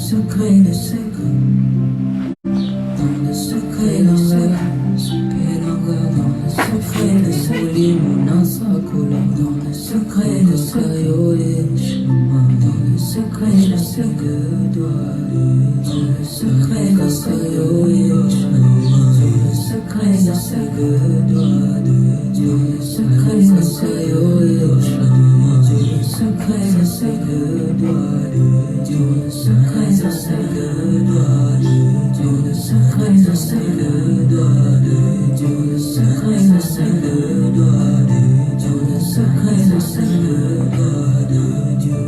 secret de secret, dans le secret de secret, dans le secret de secret, mon asakula, dans le secret de secret, dans le secret de secret, dans le secret de secret, dans le secret de secret, dans le secret de secret, secret de secret, Dieu le secret de secret, Dieu le secret de secret, Dieu le secret de secret, Dieu le secret de secret, Dieu.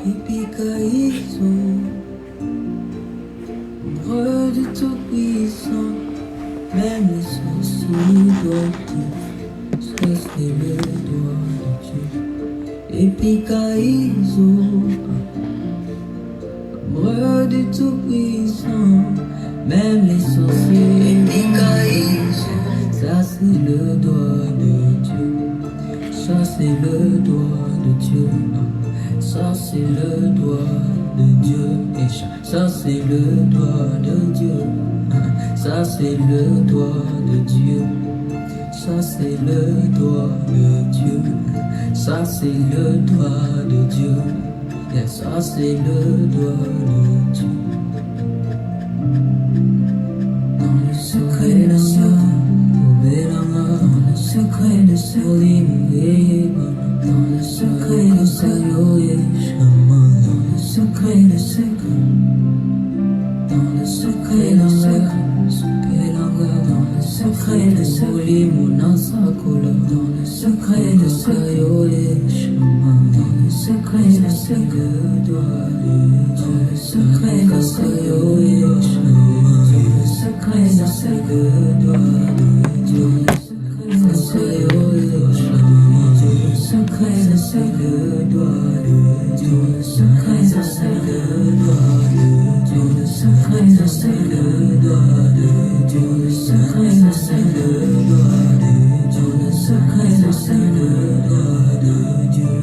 Ipikaïso, ombre du Tout-Puissant, même les sorciers doivent chasser le doigt de Dieu. Ipikaïso, ombre du Tout-Puissant, même les sorciers. Ipikaïso, ça c'est le doigt de Dieu, ça c'est le doigt de Dieu. Ça c'est le doigt de Dieu, et ça c'est le doigt de Dieu, ça c'est le doigt de Dieu, ça c'est le doigt de Dieu, ça c'est le doigt de Dieu, et ça c'est le doigt de Dieu. Dans le secret de ce, dans le secret de ce, dans le secret de ce, dans le secret de ce, dans le secret de ce, dans le secret de ce, dans le secret de ce, dans le secret de ce, dans le secret de ce, le secret de ce, Dieu le secret de ce, le secret de ce, Dieu le secret de ce, Dieu le secret de ce, Dieu le secret de ce, Dieu le secret de ce, Dieu.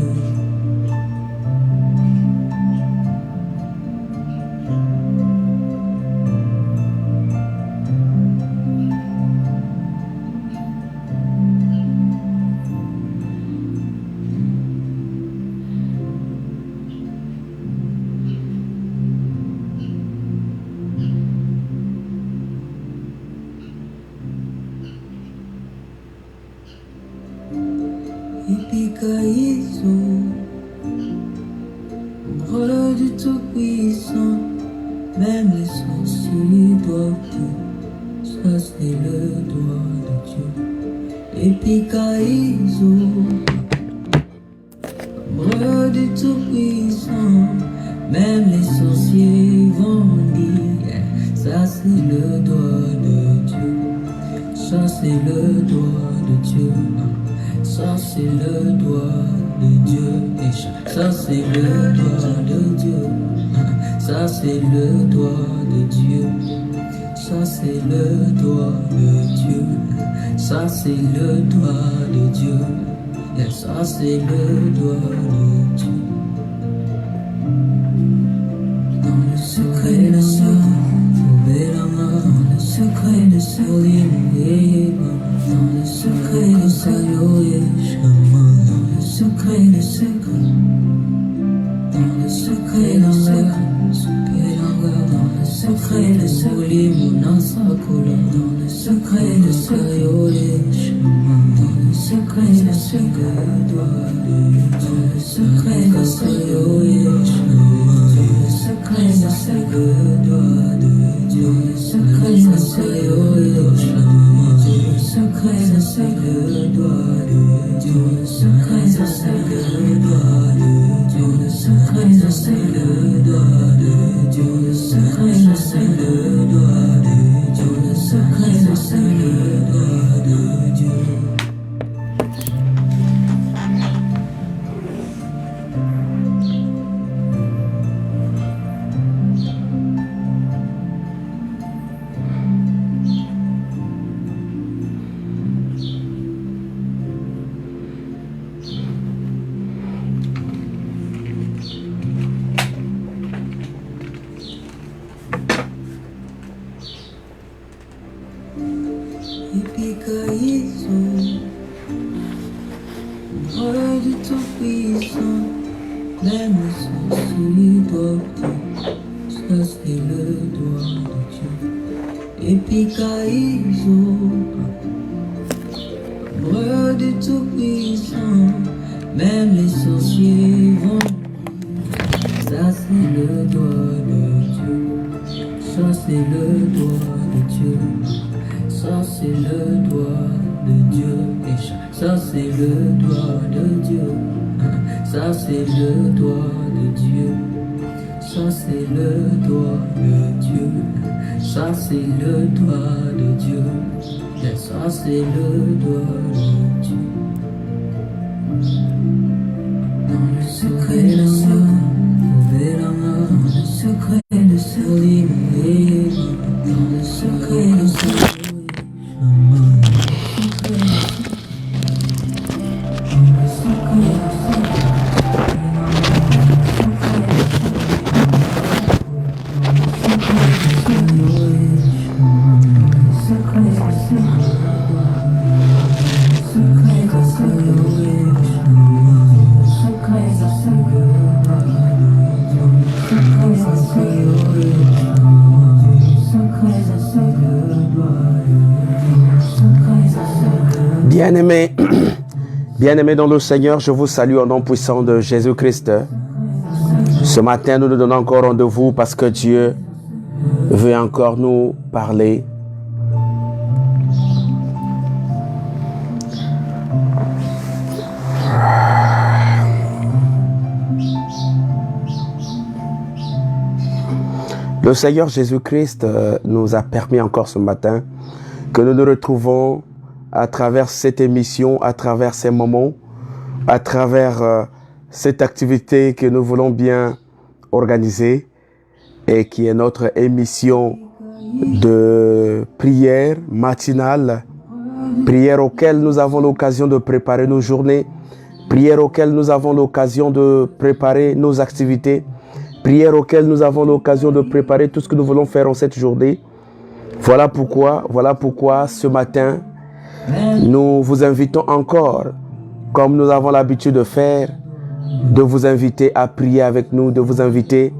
Ipikaïso, ombre du Tout-Puissant, même les sorciers doivent chasser le doigt de Dieu. Ipikaïso, ombre du Tout-Puissant, même les sorciers vont dire, ça c'est le doigt de Dieu, ça c'est le doigt de Dieu. Ça c'est le doigt de Dieu, et ça c'est le doigt de Dieu, ça c'est le doigt de Dieu, ça c'est le doigt de Dieu, ça c'est le doigt de Dieu, et ça c'est le doigt de Dieu. Dans le secret de ce, dans le secret de ce, dans le secret de ce, dans le secret de ce, dans le secret de ce, dans le secret de ce, dans le secret de ce, dans le secret de ce, dans le secret de ce, le secret de ce, le secret de ce, le secret de ce, le secret de ce, le secret de ce, le secret de ce, Ça c'est le doigt de Dieu. Et puis Kaïso, Amoureux du Tout-Puissant, même les sorciers vont dire. Ça c'est le doigt de Dieu. Ça c'est le doigt de Dieu. Ça c'est le doigt de Dieu. Ça c'est le doigt de Dieu. Ça c'est le doigt de Dieu. Ça c'est le doigt de Dieu. Ça c'est le doigt de Dieu. Ça c'est le doigt de Dieu. Dans le secret de ce, dans le secret de ce, dans le secret de ce. Bien-aimés, bien-aimés dans le Seigneur, je vous salue au nom puissant de Jésus-Christ. Ce matin, nous nous donnons encore rendez-vous parce que Dieu veut encore nous parler. Le Seigneur Jésus-Christ nous a permis encore ce matin que nous nous retrouvons à travers cette émission, à travers ces moments, à travers cette activité que nous voulons bien organiser et qui est notre émission de prière matinale, prière auquel nous avons l'occasion de préparer nos journées, prière auquel nous avons l'occasion de préparer nos activités, prière auquel nous avons l'occasion de préparer tout ce que nous voulons faire en cette journée. Voilà pourquoi ce matin, nous vous invitons encore, comme nous avons l'habitude de faire, de vous inviter à prier avec nous, de vous inviter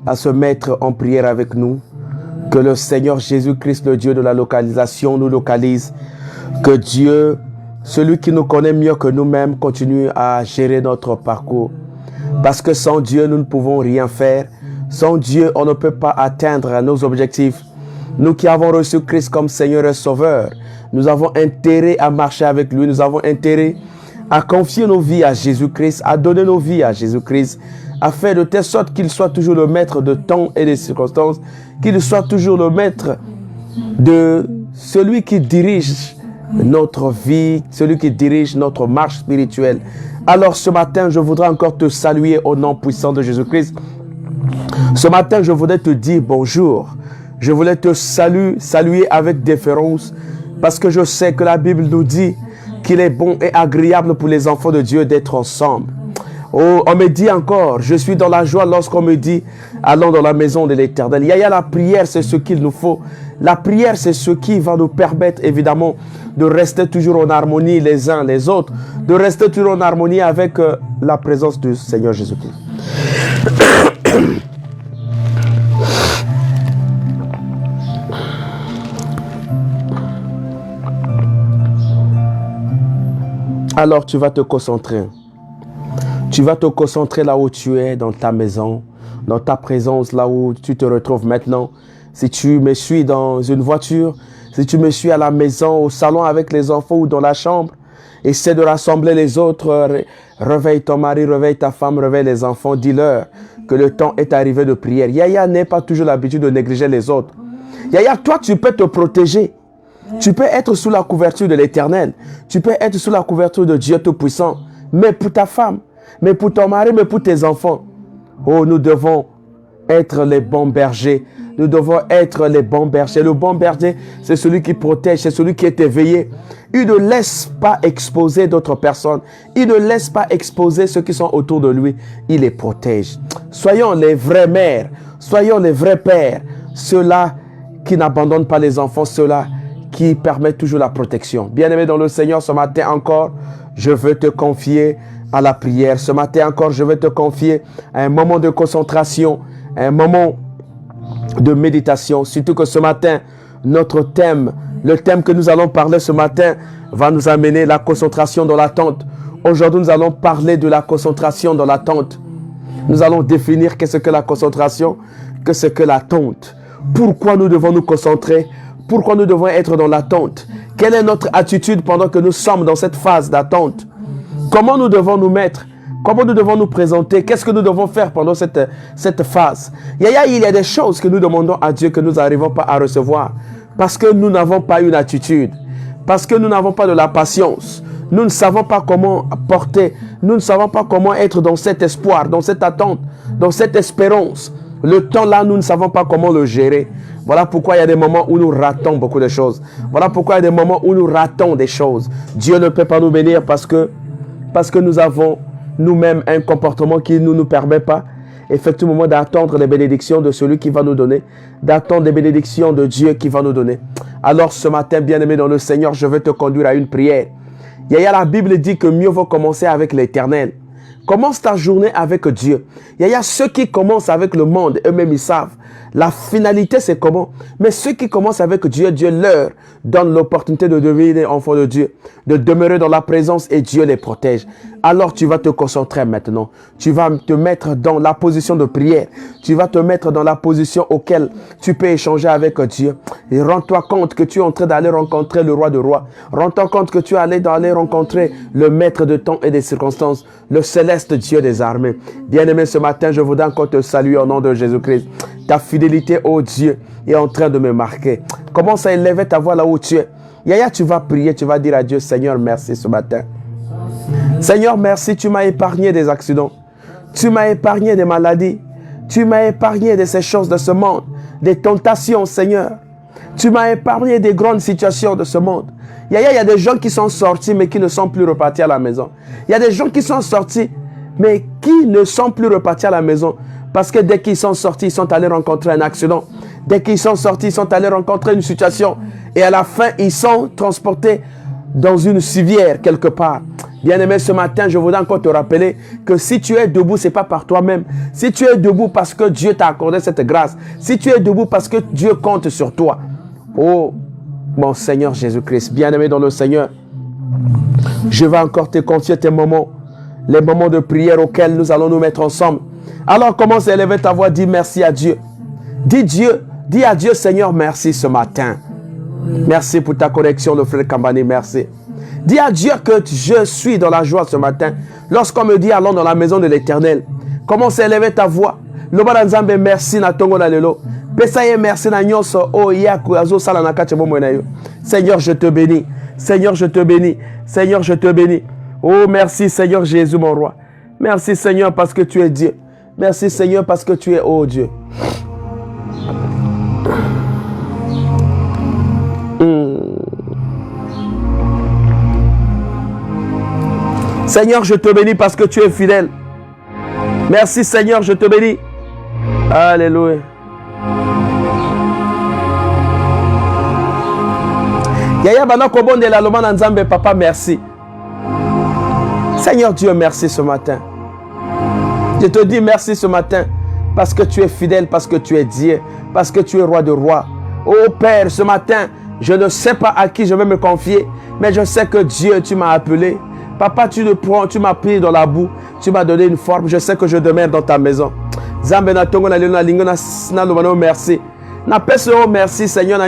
à se mettre en prière avec nous. Que le Seigneur Jésus-Christ, le Dieu de la localisation, nous localise. Que Dieu, celui qui nous connaît mieux que nous-mêmes, continue à gérer notre parcours. Parce que sans Dieu, nous ne pouvons rien faire. Sans Dieu, on ne peut pas atteindre nos objectifs. Nous qui avons reçu Christ comme Seigneur et Sauveur, nous avons intérêt à marcher avec lui. Nous avons intérêt à confier nos vies à Jésus-Christ, à donner nos vies à Jésus-Christ, à faire de telle sorte qu'il soit toujours le maître de temps et des circonstances, qu'il soit toujours le maître de celui qui dirige notre vie, celui qui dirige notre marche spirituelle. Alors ce matin, je voudrais encore te saluer au nom puissant de Jésus-Christ. Ce matin, je voudrais te dire bonjour. Je voulais te saluer avec déférence parce que je sais que la Bible nous dit qu'il est bon et agréable pour les enfants de Dieu d'être ensemble. Oh, on me dit encore, je suis dans la joie lorsqu'on me dit, allons dans la maison de l'Éternel. Yaya, la prière, c'est ce qu'il nous faut. La prière, c'est ce qui va nous permettre, évidemment, de rester toujours en harmonie les uns les autres, de rester toujours en harmonie avec la présence du Seigneur Jésus-Christ. Alors, tu vas te concentrer. Tu vas te concentrer là où tu es, dans ta maison, dans ta présence, là où tu te retrouves maintenant. Si tu me suis dans une voiture, si tu me suis à la maison, au salon avec les enfants ou dans la chambre, essaie de rassembler les autres. Réveille ton mari, réveille ta femme, réveille les enfants. Dis-leur que le temps est arrivé de prière. Yaya n'est pas toujours l'habitude de négliger les autres. Yaya, toi, tu peux te protéger. Tu peux être sous la couverture de l'Éternel. Tu peux être sous la couverture de Dieu Tout-Puissant. Mais pour ta femme, mais pour ton mari, mais pour tes enfants. Oh, nous devons être les bons bergers. Nous devons être les bons bergers. Le bon berger, c'est celui qui protège, c'est celui qui est éveillé. Il ne laisse pas exposer d'autres personnes. Il ne laisse pas exposer ceux qui sont autour de lui. Il les protège. Soyons les vraies mères. Soyons les vrais pères. Ceux-là qui n'abandonnent pas les enfants. Ceux-là qui permettent toujours la protection. Bien-aimé dans le Seigneur, ce matin encore, je veux te confier à la prière. Ce matin encore, je vais te confier un moment de concentration, un moment de méditation. Surtout que ce matin, notre thème, le thème que nous allons parler ce matin, va nous amener la concentration dans l'attente. Aujourd'hui, nous allons parler de la concentration dans l'attente. Nous allons définir qu'est-ce que la concentration, qu'est-ce que l'attente. Pourquoi nous devons nous concentrer? Pourquoi nous devons être dans l'attente? Quelle est notre attitude pendant que nous sommes dans cette phase d'attente? Comment nous devons nous mettre? Comment nous devons nous présenter? Qu'est-ce que nous devons faire pendant cette phase? Il y a des choses que nous demandons à Dieu que nous n'arrivons pas à recevoir parce que nous n'avons pas une attitude, parce que nous n'avons pas de la patience. Nous ne savons pas comment porter, nous ne savons pas comment être dans cet espoir, dans cette attente, dans cette espérance. Le temps là, nous ne savons pas comment le gérer. Voilà pourquoi il y a des moments où nous ratons beaucoup de choses. Voilà pourquoi il y a des moments où nous ratons des choses. Dieu ne peut pas nous bénir parce que nous avons nous-mêmes un comportement qui ne nous permet pas effectivement d'attendre les bénédictions de celui qui va nous donner, d'attendre les bénédictions de Dieu qui va nous donner. Alors ce matin, bien-aimé dans le Seigneur, je vais te conduire à une prière. La Bible dit que mieux vaut commencer avec l'Éternel. Commence ta journée avec Dieu. Ceux qui commencent avec le monde, eux-mêmes ils savent. La finalité c'est comment. Mais ceux qui commencent avec Dieu, Dieu leur donne l'opportunité de devenir enfant de Dieu, de demeurer dans la présence et Dieu les protège. Alors tu vas te concentrer maintenant. Tu vas te mettre dans la position de prière. Tu vas te mettre dans la position auquel tu peux échanger avec Dieu. Et rends-toi compte que tu es en train d'aller rencontrer le roi de rois. Rends-toi compte que tu es allé d'aller rencontrer le maître de temps et des circonstances, le céleste Dieu des armées. Bien-aimé, ce matin, je voudrais encore te saluer au nom de Jésus-Christ. Ta fidélité, ô Dieu, est en train de me marquer. Commence à élever ta voix là où tu es. Tu vas prier, tu vas dire à Dieu, Seigneur, merci ce matin. Seigneur, merci, tu m'as épargné des accidents. Tu m'as épargné des maladies. Tu m'as épargné de ces choses de ce monde, des tentations, Seigneur. Tu m'as épargné des grandes situations de ce monde. Il y a des gens qui sont sortis, mais qui ne sont plus repartis à la maison. Il y a des gens qui sont sortis, mais qui ne sont plus repartis à la maison. Parce que dès qu'ils sont sortis, ils sont allés rencontrer un accident. Dès qu'ils sont sortis, ils sont allés rencontrer une situation. Et à la fin, ils sont transportés dans une civière quelque part. Bien-aimé, ce matin, je voudrais encore te rappeler que si tu es debout, ce n'est pas par toi-même. Si tu es debout parce que Dieu t'a accordé cette grâce. Si tu es debout parce que Dieu compte sur toi. Oh, mon Seigneur Jésus-Christ, bien-aimé dans le Seigneur, je vais encore te confier tes moments, les moments de prière auxquels nous allons nous mettre ensemble. Alors commence à élever ta voix, dis merci à Dieu. Dis à Dieu, Seigneur, merci ce matin. Merci pour ta connexion, le frère Kambani, merci. Dis à Dieu que je suis dans la joie ce matin. Lorsqu'on me dit allons dans la maison de l'Éternel, commence à élever ta voix. Merci na tongo na lelo. Merci na nyonso o yaku azo sala na kati bomo na yo. Seigneur, je te bénis. Seigneur, je te bénis. Seigneur, je te bénis. Oh, merci Seigneur Jésus mon roi. Merci Seigneur parce que tu es Dieu. Merci Seigneur parce que tu es oh Dieu. Seigneur, je te bénis parce que tu es fidèle. Merci Seigneur, je te bénis. Alléluia. Yaya bana kobonde la lomana nzambe papa merci. Seigneur Dieu, merci ce matin. Je te dis merci ce matin parce que tu es fidèle, parce que tu es Dieu, parce que tu es roi de rois. Oh Père, ce matin, je ne sais pas à qui je vais me confier, mais je sais que Dieu, tu m'as appelé. Papa, tu m'as pris dans la boue, tu m'as donné une forme, je sais que je demeure dans ta maison. Merci. Merci Seigneur.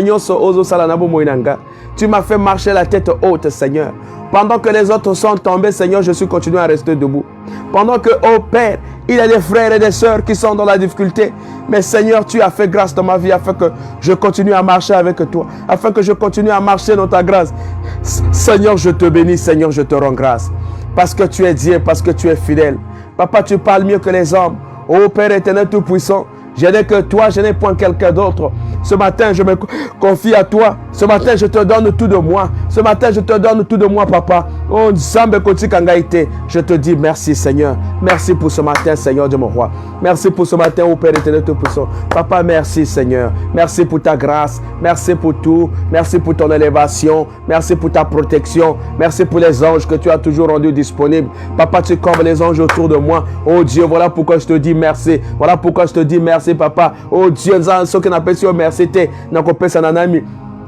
Tu m'as fait marcher la tête haute Seigneur. Pendant que les autres sont tombés Seigneur, je suis continué à rester debout. Pendant que, oh Père, il y a des frères et des sœurs qui sont dans la difficulté. Mais Seigneur, tu as fait grâce dans ma vie afin que je continue à marcher avec toi. Afin que je continue à marcher dans ta grâce. Seigneur, je te bénis. Seigneur, je te rends grâce. Parce que tu es Dieu, parce que tu es fidèle. Papa, tu parles mieux que les hommes. Oh Père éternel tout-puissant, je n'ai que toi, je n'ai point quelqu'un d'autre. Ce matin, je me confie à toi. Ce matin, je te donne tout de moi. Ce matin, je te donne tout de moi, papa. Oh, Nzambe Koti Kangaïté. Je te dis merci, Seigneur. Merci pour ce matin, Seigneur Dieu mon roi. Merci pour ce matin, ô Père éternel Tout-Puissant. Papa, merci, Seigneur. Merci pour ta grâce. Merci pour tout. Merci pour ton élévation. Merci pour ta protection. Merci pour les anges que tu as toujours rendus disponibles. Papa, tu combles les anges autour de moi. Oh Dieu, voilà pourquoi je te dis merci. Voilà pourquoi je te dis merci, papa. Oh Dieu, ce qu'on appelle sur merci.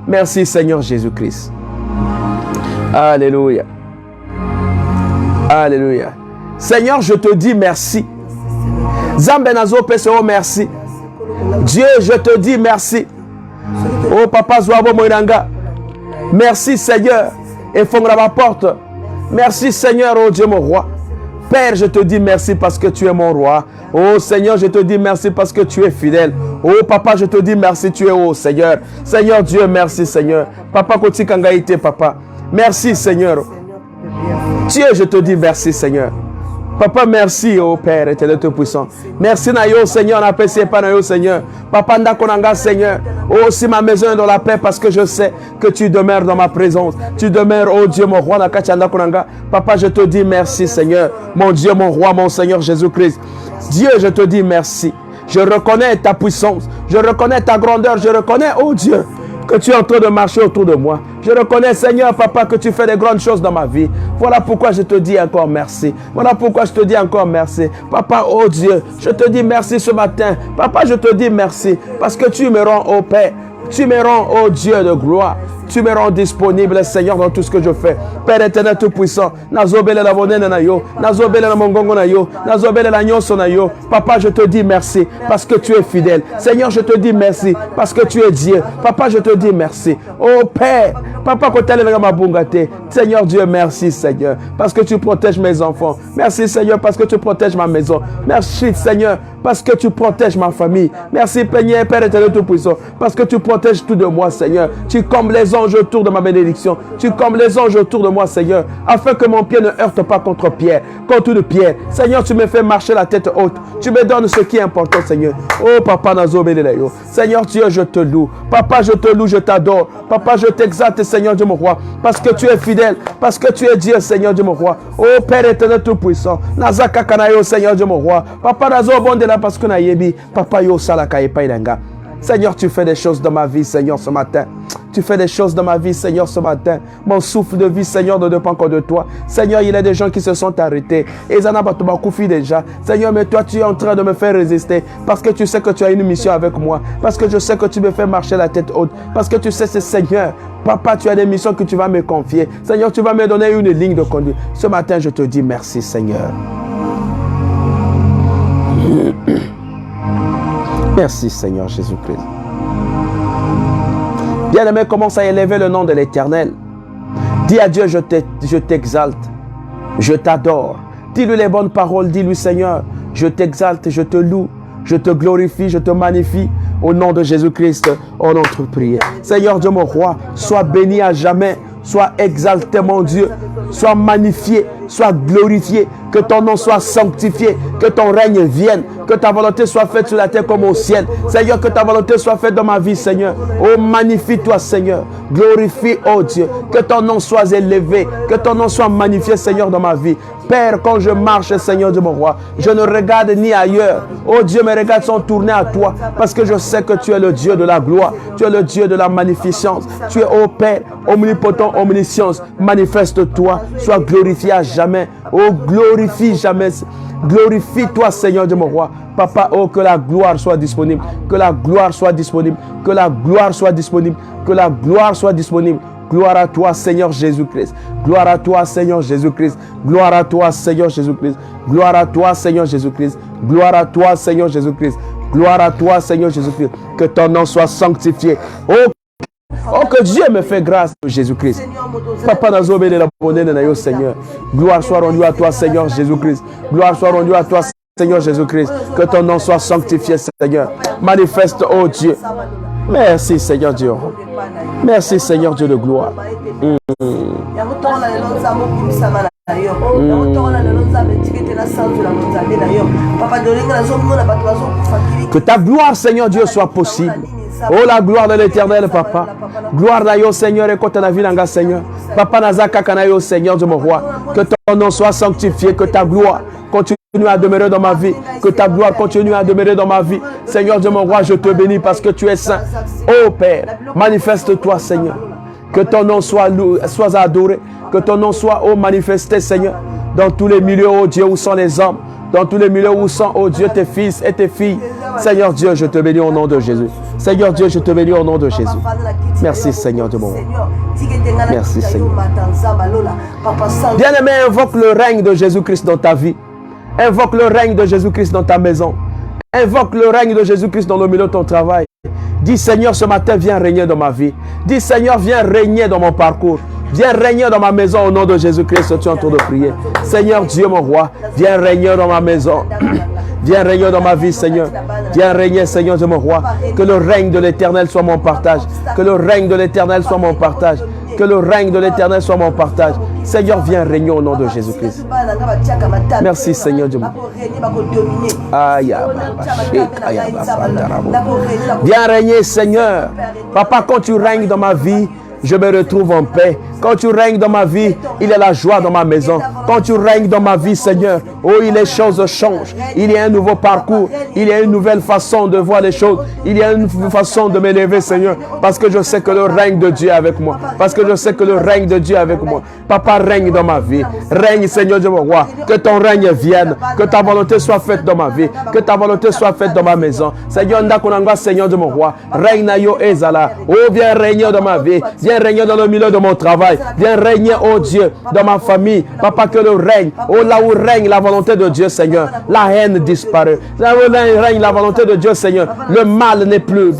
Merci, Seigneur Jésus-Christ. Alléluia. Alléluia. Seigneur, je te dis merci. Zambenazo Peseo, merci. Dieu, je te dis merci. Oh papa Zouabo Moiranga. Merci Seigneur. Et fongra ma porte. Merci Seigneur, oh Dieu mon roi. Père, je te dis merci parce que tu es mon roi. Oh Seigneur, je te dis merci parce que tu es fidèle. Oh papa, je te dis merci, tu es oh Seigneur. Seigneur Dieu, merci Seigneur. Papa Koti Kangaïté, papa. Merci Seigneur. Dieu, je te dis merci Seigneur. Papa, merci, oh Père éternel Tout-Puissant. Merci, Nayo, Seigneur, n'apprécie pas, Nayo, Seigneur. Papa, Ndakonanga, Seigneur. Oh, si ma maison est dans la paix, parce que je sais que tu demeures dans ma présence. Tu demeures, oh Dieu, mon roi, Nakachandakonanga. Papa, je te dis merci, Seigneur. Mon Dieu, mon roi, mon Seigneur Jésus-Christ. Dieu, je te dis merci. Je reconnais ta puissance. Je reconnais ta grandeur. Je reconnais, oh Dieu, que tu es en train de marcher autour de moi. Je reconnais, Seigneur, papa, que tu fais des grandes choses dans ma vie. Voilà pourquoi je te dis encore merci. Voilà pourquoi je te dis encore merci. Papa, oh Dieu, je te dis merci ce matin. Papa, je te dis merci parce que tu me rends, oh Père. Tu me rends, oh Dieu de gloire. Tu me rends disponible, Seigneur, dans tout ce que je fais. Père éternel Tout-Puissant. Nazobele la bonne na yo. Nazobele la mongongo na yo. Nazobele la nyonso na yo. Papa, je te dis merci parce que tu es fidèle. Seigneur, je te dis merci parce que tu es Dieu. Papa, je te dis merci. Oh Père. Papa, Seigneur Dieu, merci Seigneur, parce que tu protèges mes enfants. Merci Seigneur, parce que tu protèges ma maison. Merci Seigneur, parce que tu protèges ma famille. Merci Père éternel Tout-Puissant, parce que tu protèges tout de moi Seigneur. Tu combles les anges autour de ma bénédiction. Tu combles les anges autour de moi Seigneur, afin que mon pied ne heurte pas contre pierre, contre une pierre. Seigneur, tu me fais marcher la tête haute. Tu me donnes ce qui est important Seigneur. Oh Papa Nazo Belelayo. Seigneur Dieu, je te loue. Papa, je te loue, je t'adore. Papa, je t'exalte Seigneur Dieu mon roi, parce que tu es fidèle, parce que tu es Dieu Seigneur Dieu mon roi. Oh Père éternel Tout-Puissant. Nazaka Kanayo Seigneur Dieu mon roi. Papa Nazo Bondela parce que na yebi. Papa Yo Salaka Epailanga. Seigneur, tu fais des choses dans ma vie, Seigneur, ce matin. Tu fais des choses dans ma vie, Seigneur, ce matin. Mon souffle de vie, Seigneur, ne dépend que de toi. Seigneur, il y a des gens qui se sont arrêtés. Et ils en ont koufi déjà. Seigneur, mais toi, tu es en train de me faire résister. Parce que tu sais que tu as une mission avec moi. Parce que je sais que tu me fais marcher la tête haute. Parce que tu sais, c'est Seigneur. Papa, tu as des missions que tu vas me confier. Seigneur, tu vas me donner une ligne de conduite. Ce matin, je te dis merci, Seigneur. Merci Seigneur Jésus-Christ. Bien-aimé, commence à élever le nom de l'Éternel. Dis à Dieu, je t'exalte, je t'adore. Dis-lui les bonnes paroles, dis-lui Seigneur, je t'exalte, je te loue, je te glorifie, je te magnifie. Au nom de Jésus-Christ, on entre prière. Seigneur Dieu mon roi, sois béni à jamais. Sois exalté mon Dieu, sois magnifié, sois glorifié, que ton nom soit sanctifié, que ton règne vienne, que ta volonté soit faite sur la terre comme au ciel. Seigneur, que ta volonté soit faite dans ma vie, Seigneur. Oh, magnifie-toi, Seigneur. Glorifie, oh Dieu, que ton nom soit élevé, que ton nom soit magnifié, Seigneur, dans ma vie. Père, quand je marche, Seigneur de mon roi, je ne regarde ni ailleurs. Oh Dieu, mes regards sont tournés à toi, parce que je sais que tu es le Dieu de la gloire, tu es le Dieu de la magnificence. Tu es, oh Père, omnipotent, omniscience. Manifeste-toi, sois glorifié à jamais. Oh, glorifie jamais. Glorifie-toi, Seigneur de mon roi. Papa, oh, que la gloire soit disponible. Que la gloire soit disponible. Que la gloire soit disponible. Que la gloire soit disponible. Gloire à toi, Seigneur Jésus-Christ. Gloire à toi, Seigneur Jésus-Christ. Gloire à toi, Seigneur Jésus-Christ. Gloire à toi, Seigneur Jésus-Christ. Gloire à toi, Seigneur Jésus-Christ. Gloire à toi, Seigneur Jésus-Christ. Que ton nom soit sanctifié. Oh, que Dieu me fait grâce, Jésus-Christ. Papa n'a pas la bonne de Seigneur. Gloire soit rendue à toi, Seigneur Jésus-Christ. Gloire soit rendue à toi, Seigneur Jésus-Christ. Que ton nom soit sanctifié, Seigneur. Manifeste, oh Dieu. Merci, Seigneur Dieu. Merci, Seigneur Dieu de gloire. Que ta gloire, Seigneur Dieu, soit possible. Oh, la gloire de l'Éternel, papa. Gloire à yo, Seigneur, et côté la vie, Seigneur. Papa Nazaka Kanayo, Seigneur de mon roi. Que ton nom soit sanctifié, que ta gloire continue à demeurer dans ma vie. Que ta gloire continue à demeurer dans ma vie. Seigneur de mon roi, je te bénis parce que tu es saint. Oh Père, manifeste-toi, Seigneur. Que ton nom soit adoré. Que ton nom soit manifesté, Seigneur. Dans tous les milieux, oh Dieu, où sont les hommes. Dans tous les milieux où sont, oh Dieu, tes fils et tes filles. Seigneur Dieu, je te bénis au nom de Jésus. Seigneur Dieu, je te bénis au nom de Jésus. Merci Seigneur de mon roi. Merci Seigneur. Bien-aimé, invoque le règne de Jésus-Christ dans ta vie. Invoque le règne de Jésus-Christ dans ta maison. Invoque le règne de Jésus-Christ dans le milieu de ton travail. Dis Seigneur, ce matin, viens régner dans ma vie. Dis Seigneur, viens régner dans mon parcours. Viens régner dans ma maison au nom de Jésus-Christ. Tu es en train de prier. Seigneur Dieu, mon roi, viens régner dans ma maison. Viens régner dans ma vie, Seigneur. Viens régner, Seigneur de mon roi. Que le règne de l'Éternel soit mon partage. Que le règne de l'Éternel soit mon partage. Que le règne de l'Éternel soit mon partage. Seigneur, viens régner au nom de Jésus-Christ. Merci, Seigneur Dieu. Viens régner, Seigneur. Papa, quand tu règnes dans ma vie, je me retrouve en paix. Quand tu règnes dans ma vie, il y a la joie dans ma maison. Quand tu règnes dans ma vie, Seigneur, oh, les choses changent. Il y a un nouveau parcours. Il y a une nouvelle façon de voir les choses. Il y a une façon de m'élever, Seigneur. Parce que je sais que le règne de Dieu est avec moi. Parce que je sais que le règne de Dieu est avec moi. Papa, règne dans ma vie. Règne, Seigneur Dieu, mon roi. Que ton règne vienne. Que ta volonté soit faite dans ma vie. Que ta volonté soit faite dans ma maison. Seigneur, Seigneur de mon roi. Règne na yo ezala. Oh, viens régner dans ma vie. Viens régner dans le milieu de mon travail. Viens régner, oh Dieu, dans ma famille. Papa, que le règne, oh là où règne la volonté de Dieu, Seigneur, la haine disparaît. Là où règne la volonté de Dieu, Seigneur, le mal n'est plus.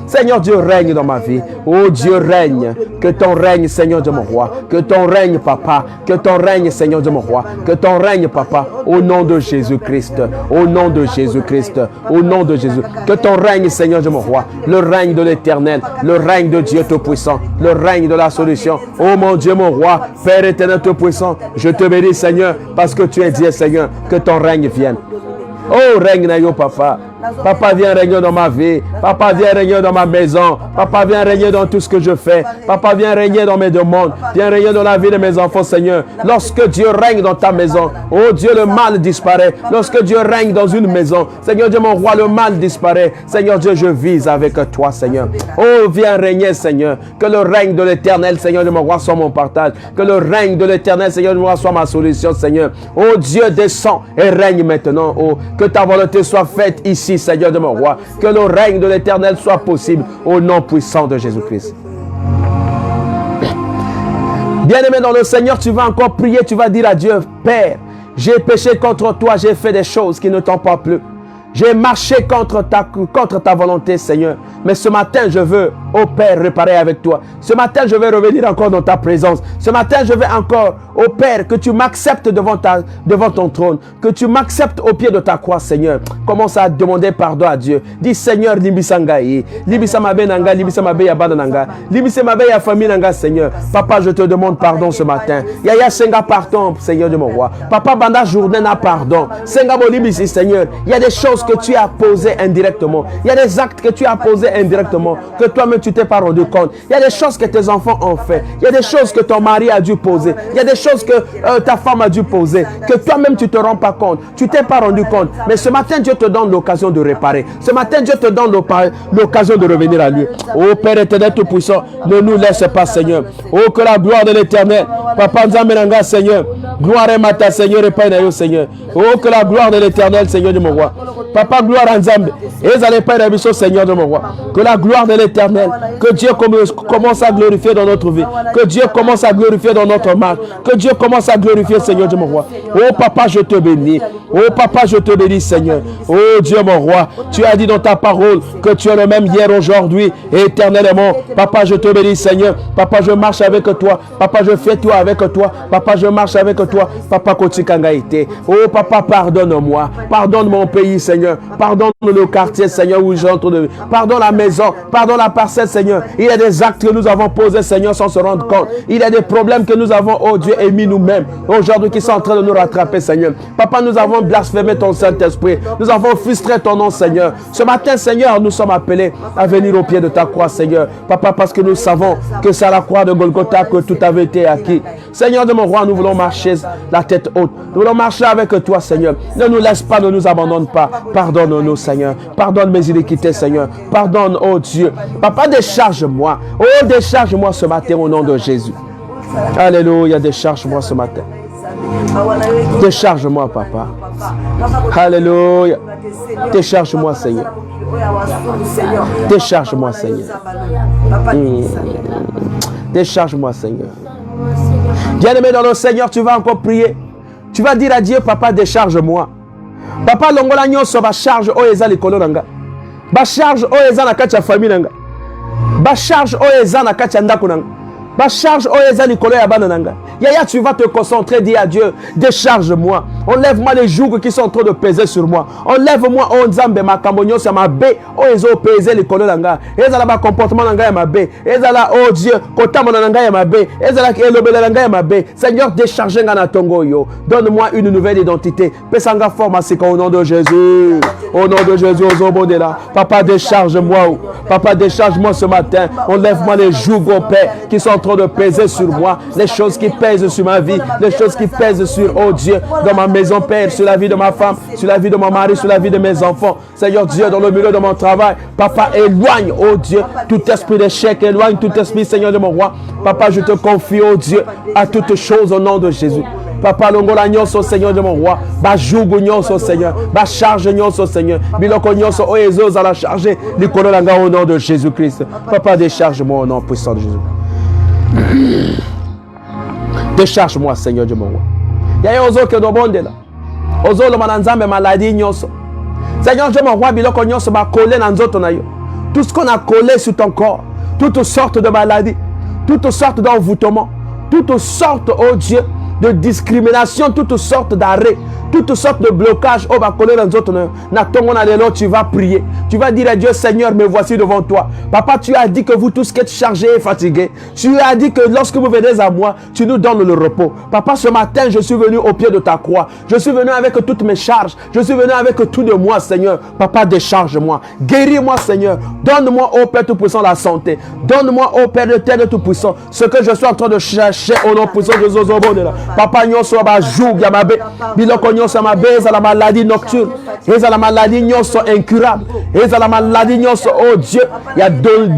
Seigneur Dieu, règne dans ma vie. Oh Dieu, règne. Que ton règne, Seigneur de mon roi. Que ton règne, Papa. Que ton règne, Seigneur de mon roi. Que ton règne, Papa, au nom de Jésus-Christ. Au nom de Jésus-Christ. Au nom de Jésus. Que ton règne, Seigneur de mon roi. Le règne de l'Éternel. Le règne de Dieu Tout-Puissant. Le règne de la solution. Oh mon Dieu, mon roi, Père éternel Tout-Puissant, je te bénis, Seigneur, parce que tu es Dieu, Seigneur, que ton règne vienne. Oh, règne, Nayo, Papa. Papa, viens régner dans ma vie. Papa, viens régner dans ma maison. Papa, viens régner dans tout ce que je fais. Papa, viens régner dans mes demandes. Viens régner dans la vie de mes enfants, Seigneur. Lorsque Dieu règne dans ta maison, oh Dieu, le mal disparaît. Lorsque Dieu règne dans une maison, Seigneur Dieu, mon roi, le mal disparaît. Seigneur Dieu, je vise avec toi, Seigneur. Oh, viens régner, Seigneur. Que le règne de l'Éternel, Seigneur de mon roi, soit mon partage. Que le règne de l'Éternel, Seigneur de mon roi, soit ma solution, Seigneur. Oh Dieu, descends et règne maintenant. Oh, que ta volonté soit faite ici, Seigneur de mon roi, que le règne de l'Éternel soit possible au nom puissant de Jésus-Christ. Bien-aimé dans le Seigneur, tu vas encore prier, tu vas dire à Dieu, Père, j'ai péché contre toi, j'ai fait des choses qui ne t'ont pas plu. J'ai marché contre ta volonté, Seigneur. Mais ce matin, je veux, ô Père, réparer avec toi. Ce matin, je vais revenir encore dans ta présence. Ce matin, je vais encore, ô Père, que tu m'acceptes devant ton trône. Que tu m'acceptes au pied de ta croix, Seigneur. Commence à demander pardon à Dieu. Dis, Seigneur, Libisangaï. Libisamabe nanga, Libisamabe yabana nanga. Libisamabe ya famille nanga, Seigneur. Papa, je te demande pardon ce matin. Yaya Senga, pardon, Seigneur de mon roi. Papa, banda journée n'a pardon. Senga Bolibisi, Seigneur. Il y a des choses que tu as posées indirectement. Il y a des actes que tu as posés indirectement, que toi-même tu t'es pas rendu compte. Il y a des choses que tes enfants ont fait. Il y a des choses que ton mari a dû poser. Il y a des choses que ta femme a dû poser, que toi-même tu te rends pas compte. Tu t'es pas rendu compte. Mais ce matin, Dieu te donne l'occasion de réparer. Ce matin, Dieu te donne l'occasion de revenir à lui. Oh Père éternel tout-puissant, ne nous laisse pas, Seigneur. Oh, que la gloire de l'Éternel, Papa Nzamenanga, Seigneur, gloire et mata, Seigneur, et Père Seigneur. Oh, que la gloire de l'Éternel, Seigneur de mon roi. Papa, gloire à Nzambe. Et les allez pas Seigneur de mon roi. Que la gloire de l'Éternel, que Dieu commence à glorifier dans notre vie. Que Dieu commence à glorifier dans notre marche. Que Dieu commence à glorifier, Seigneur de mon roi. Oh Papa, je te bénis. Oh Papa, je te bénis, Seigneur. Oh Dieu, mon roi. Tu as dit dans ta parole que tu es le même hier, aujourd'hui et éternellement. Papa, je te bénis, Seigneur. Papa, je marche avec toi. Papa, je fais toi avec toi. Papa, je marche avec toi. Papa, Kotikangaïté. Oh Papa, pardonne-moi. Pardonne mon pays, Seigneur. Seigneur. Pardonne le quartier, Seigneur, où j'entre de vie. Pardonne la maison, pardonne la parcelle, Seigneur. Il y a des actes que nous avons posés, Seigneur, sans se rendre compte. Il y a des problèmes que nous avons, oh Dieu, émis nous-mêmes. Aujourd'hui, qui sont en train de nous rattraper, Seigneur. Papa, nous avons blasphémé ton Saint-Esprit. Nous avons frustré ton nom, Seigneur. Ce matin, Seigneur, nous sommes appelés à venir au pied de ta croix, Seigneur. Papa, parce que nous savons que c'est à la croix de Golgotha que tout avait été acquis. Seigneur de mon roi, nous voulons marcher la tête haute. Nous voulons marcher avec toi, Seigneur. Ne nous laisse pas, ne nous abandonne pas. Pardonne-nous, Seigneur. Pardonne mes iniquités, Seigneur. Pardonne, oh Dieu. Papa, décharge-moi. Oh, décharge-moi ce matin au nom de Jésus. Alléluia, décharge-moi ce matin. Décharge-moi, Papa. Alléluia. Décharge-moi, Seigneur. Décharge-moi, Seigneur. Décharge-moi, Seigneur. Bien-aimé dans le Seigneur, tu vas encore prier. Tu vas dire à Dieu, Papa, décharge-moi. Papa, longola nyonso ba charge o eza likolo nanga. Ba charge o eza na kati ya famille nanga. Ba charge o eza na kati ya ndako nanga. Ba charge o eza likolo ya bana nanga. Yaya, tu vas te concentrer, dis à Dieu, décharge-moi. Enlève-moi les jougs qui sont en train de peser sur moi. Enlève-moi, oh Nzambe, ma cambonio sur ma baie. Oh, ils ont pesé les colons nanga. Ils ont la comportement nanga ya ma baie. Ils ont la, oh Dieu, kotamo nanga ya ma baie. Ils ont la elobele nanga ya ma baie. Seigneur, décharge nga na tongo yo. Donne-moi une nouvelle identité. Pesanga formasika au nom de Jésus. Au nom de Jésus, aux ombres de là. Papa, décharge-moi. Papa, décharge-moi ce matin. Enlève-moi les jougs, oh Père, qui sont en train de peser sur moi. Les choses qui pèsent sur ma vie, les choses qui pèsent sur, oh Dieu, dans ma maison, Père, sur la vie de ma femme, sur la vie de mon mari, sur la vie de mes enfants. Seigneur Dieu, dans le milieu de mon travail, Papa, éloigne, oh Dieu, tout esprit d'échec, éloigne tout esprit, Seigneur de mon roi. Papa, je te confie, oh Dieu, à toutes choses au nom de Jésus. Papa, longola nyonso, Seigneur de mon roi. Ba jugo nyonso, Seigneur. Ba charge nyonso, Seigneur. Biloko nyonso, oh Ezo, à la charger. Likolo langa au nom de Jésus-Christ. Papa, décharge-moi au nom puissant de Jésus. Décharge-moi, Seigneur de mon roi. Yaya ozo ke do bonde la. Ozo lo mananzambe maladie nyonso. Seigneur de mon roi, biloko nyonso ba collé na nzoto na yo. Tout ce qu'on a collé sur ton corps, toutes sortes de maladies, toutes sortes d'envoûtements, toutes sortes, oh Dieu, de discrimination, toutes sortes d'arrêts, toutes sortes de blocages. Oh, bah, tu vas prier. Tu vas dire à Dieu, Seigneur, me voici devant toi. Papa, tu as dit que vous tous qui êtes chargés et fatigués, tu as dit que lorsque vous venez à moi, tu nous donnes le repos. Papa, ce matin, je suis venu au pied de ta croix. Je suis venu avec toutes mes charges. Je suis venu avec tout de moi, Seigneur. Papa, décharge-moi. Guéris-moi, Seigneur. Donne-moi, ô Père Tout-Puissant, la santé. Donne-moi, ô Père éternel Tout-Puissant, ce que je suis en train de chercher au nom puissant de Jésus. Papa, nyonso ba joug ya mabe. Biloko nyonso mabe, eza la maladie nocturne. Eza la maladie nyonso incurable. Eza la maladie nyonso, oh Dieu. Il y a deux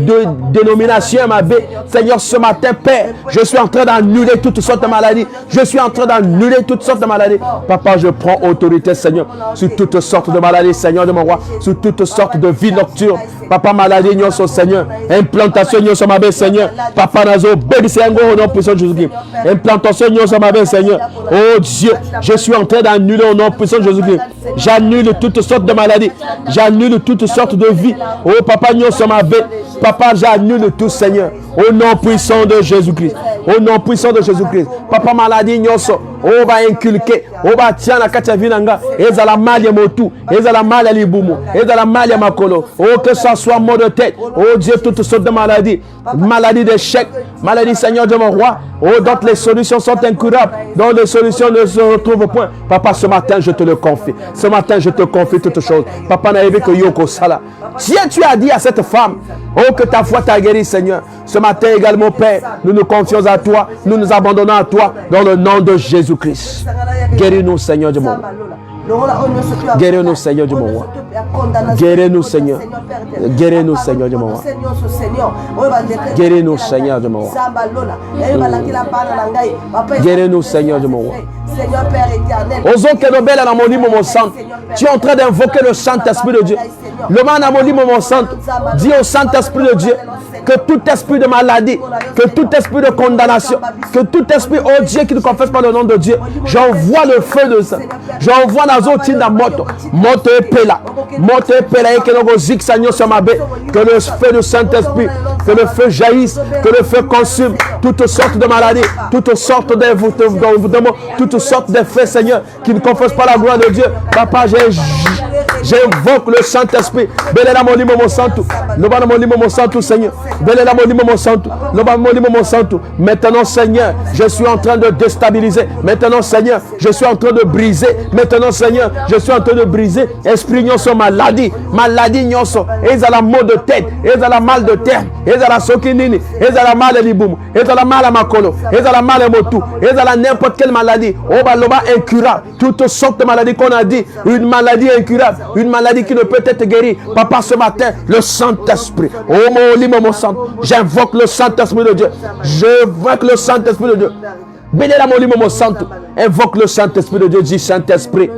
dénominations mabe. Seigneur, ce matin, Père, je suis en train d'annuler toutes sortes de maladies. Je suis en train d'annuler toutes sortes de maladies. Papa, je prends autorité, Seigneur, sur toutes sortes de maladies, Seigneur de mon roi, sur toutes sortes de vies nocturnes. Papa, maladie nyonso, Seigneur. Implantation nyonso mabe, Seigneur. Papa, nazo, béni, Seigneur, au nom puissant de Jésus-Christ. Implantation nyonso mabe, Seigneur. Oh Dieu, je suis en train d'annuler au nom puissant de Jésus-Christ. J'annule toutes sortes de maladies. J'annule toutes sortes de vies. Oh Papa, nyonso mabe. Papa, j'annule tout, Seigneur. Au nom puissant de Jésus-Christ. Au nom puissant de Jésus-Christ. Papa, maladie nyonso. Oh, va inculquer. Oh, va tiens la katia vinanga. Eza la mal ya motu. Eza la mal ya libumu. Eza la mal ya makolo. Oh, que ça soit mot de tête. Oh Dieu, toutes sortes de maladies. Maladie d'échec. Maladie, Seigneur de mon roi. Oh, dont les solutions sont incurables. Dont les solutions ne se retrouvent point. Papa, ce matin, je te le confie. Ce matin, je te confie toutes choses. Papa, n'arrive que Yoko Sala. Dieu, tu as dit à cette femme, oh, que ta foi t'a guéri, Seigneur. Ce matin également, Père, nous nous confions à toi. Nous nous abandonnons à toi dans le nom de Jésus-Christ. Guéris-nous, Seigneur de mon roi. Guéris-nous, Seigneur de mon roi. Guéris-nous, Seigneur. Guéris-nous, Seigneur de mon roi. Guéris-nous, Seigneur de mon roi. Guéris-nous, Seigneur de mon roi. Osons que nos belles amoni mon sang. Tu es en train d'invoquer le Saint-Esprit de Dieu. Le man amoni mon sang. Dis au Saint-Esprit de Dieu que tout esprit de maladie, que tout esprit de condamnation, que tout esprit, oh Dieu, qui ne confesse pas le nom de Dieu, j'envoie le feu de ça. J'envoie dans la moto. Moto et pela. Moto et pela et que nous zigzagnions sur ma baie. Que le feu du Saint-Esprit, que le feu jaillisse, que le feu consume toutes sortes de maladies, toutes sortes d'envoûtements, toutes sortes d'effets, Seigneur, qui ne confessent pas la gloire de Dieu. Papa, J'invoque le Saint-Esprit. Belela molimo mo santo. Lobana molimo mo santo, Seigneur. Belela molimo mo santo. Lobana molimo mo santo. Maintenant, Seigneur, je suis en train de déstabiliser. Maintenant, Seigneur, je suis en train de briser. Maintenant, Seigneur, je suis en train de briser. Esprit nyonso maladie. Maladie nyonso. Ils ont la maux de tête. Ils ont la mal de terre. Ils ont la sokinini. Ils ont la mal à liboum. Ils ont la mal à makolo. Ils ont la mal à motu. Ils ont la n'importe quelle maladie. Oba loba incurable. Toutes sortes de maladies qu'on a dit. Une maladie incurable. Une maladie qui ne peut être guérie. Papa, ce matin, le Saint-Esprit. Oh mon limo mon sang. J'invoque le Saint-Esprit de Dieu. J'invoque le Saint-Esprit de Dieu. Bénéla mon limo mon sang. Invoque le Saint-Esprit de Dieu. Dis Saint-Esprit.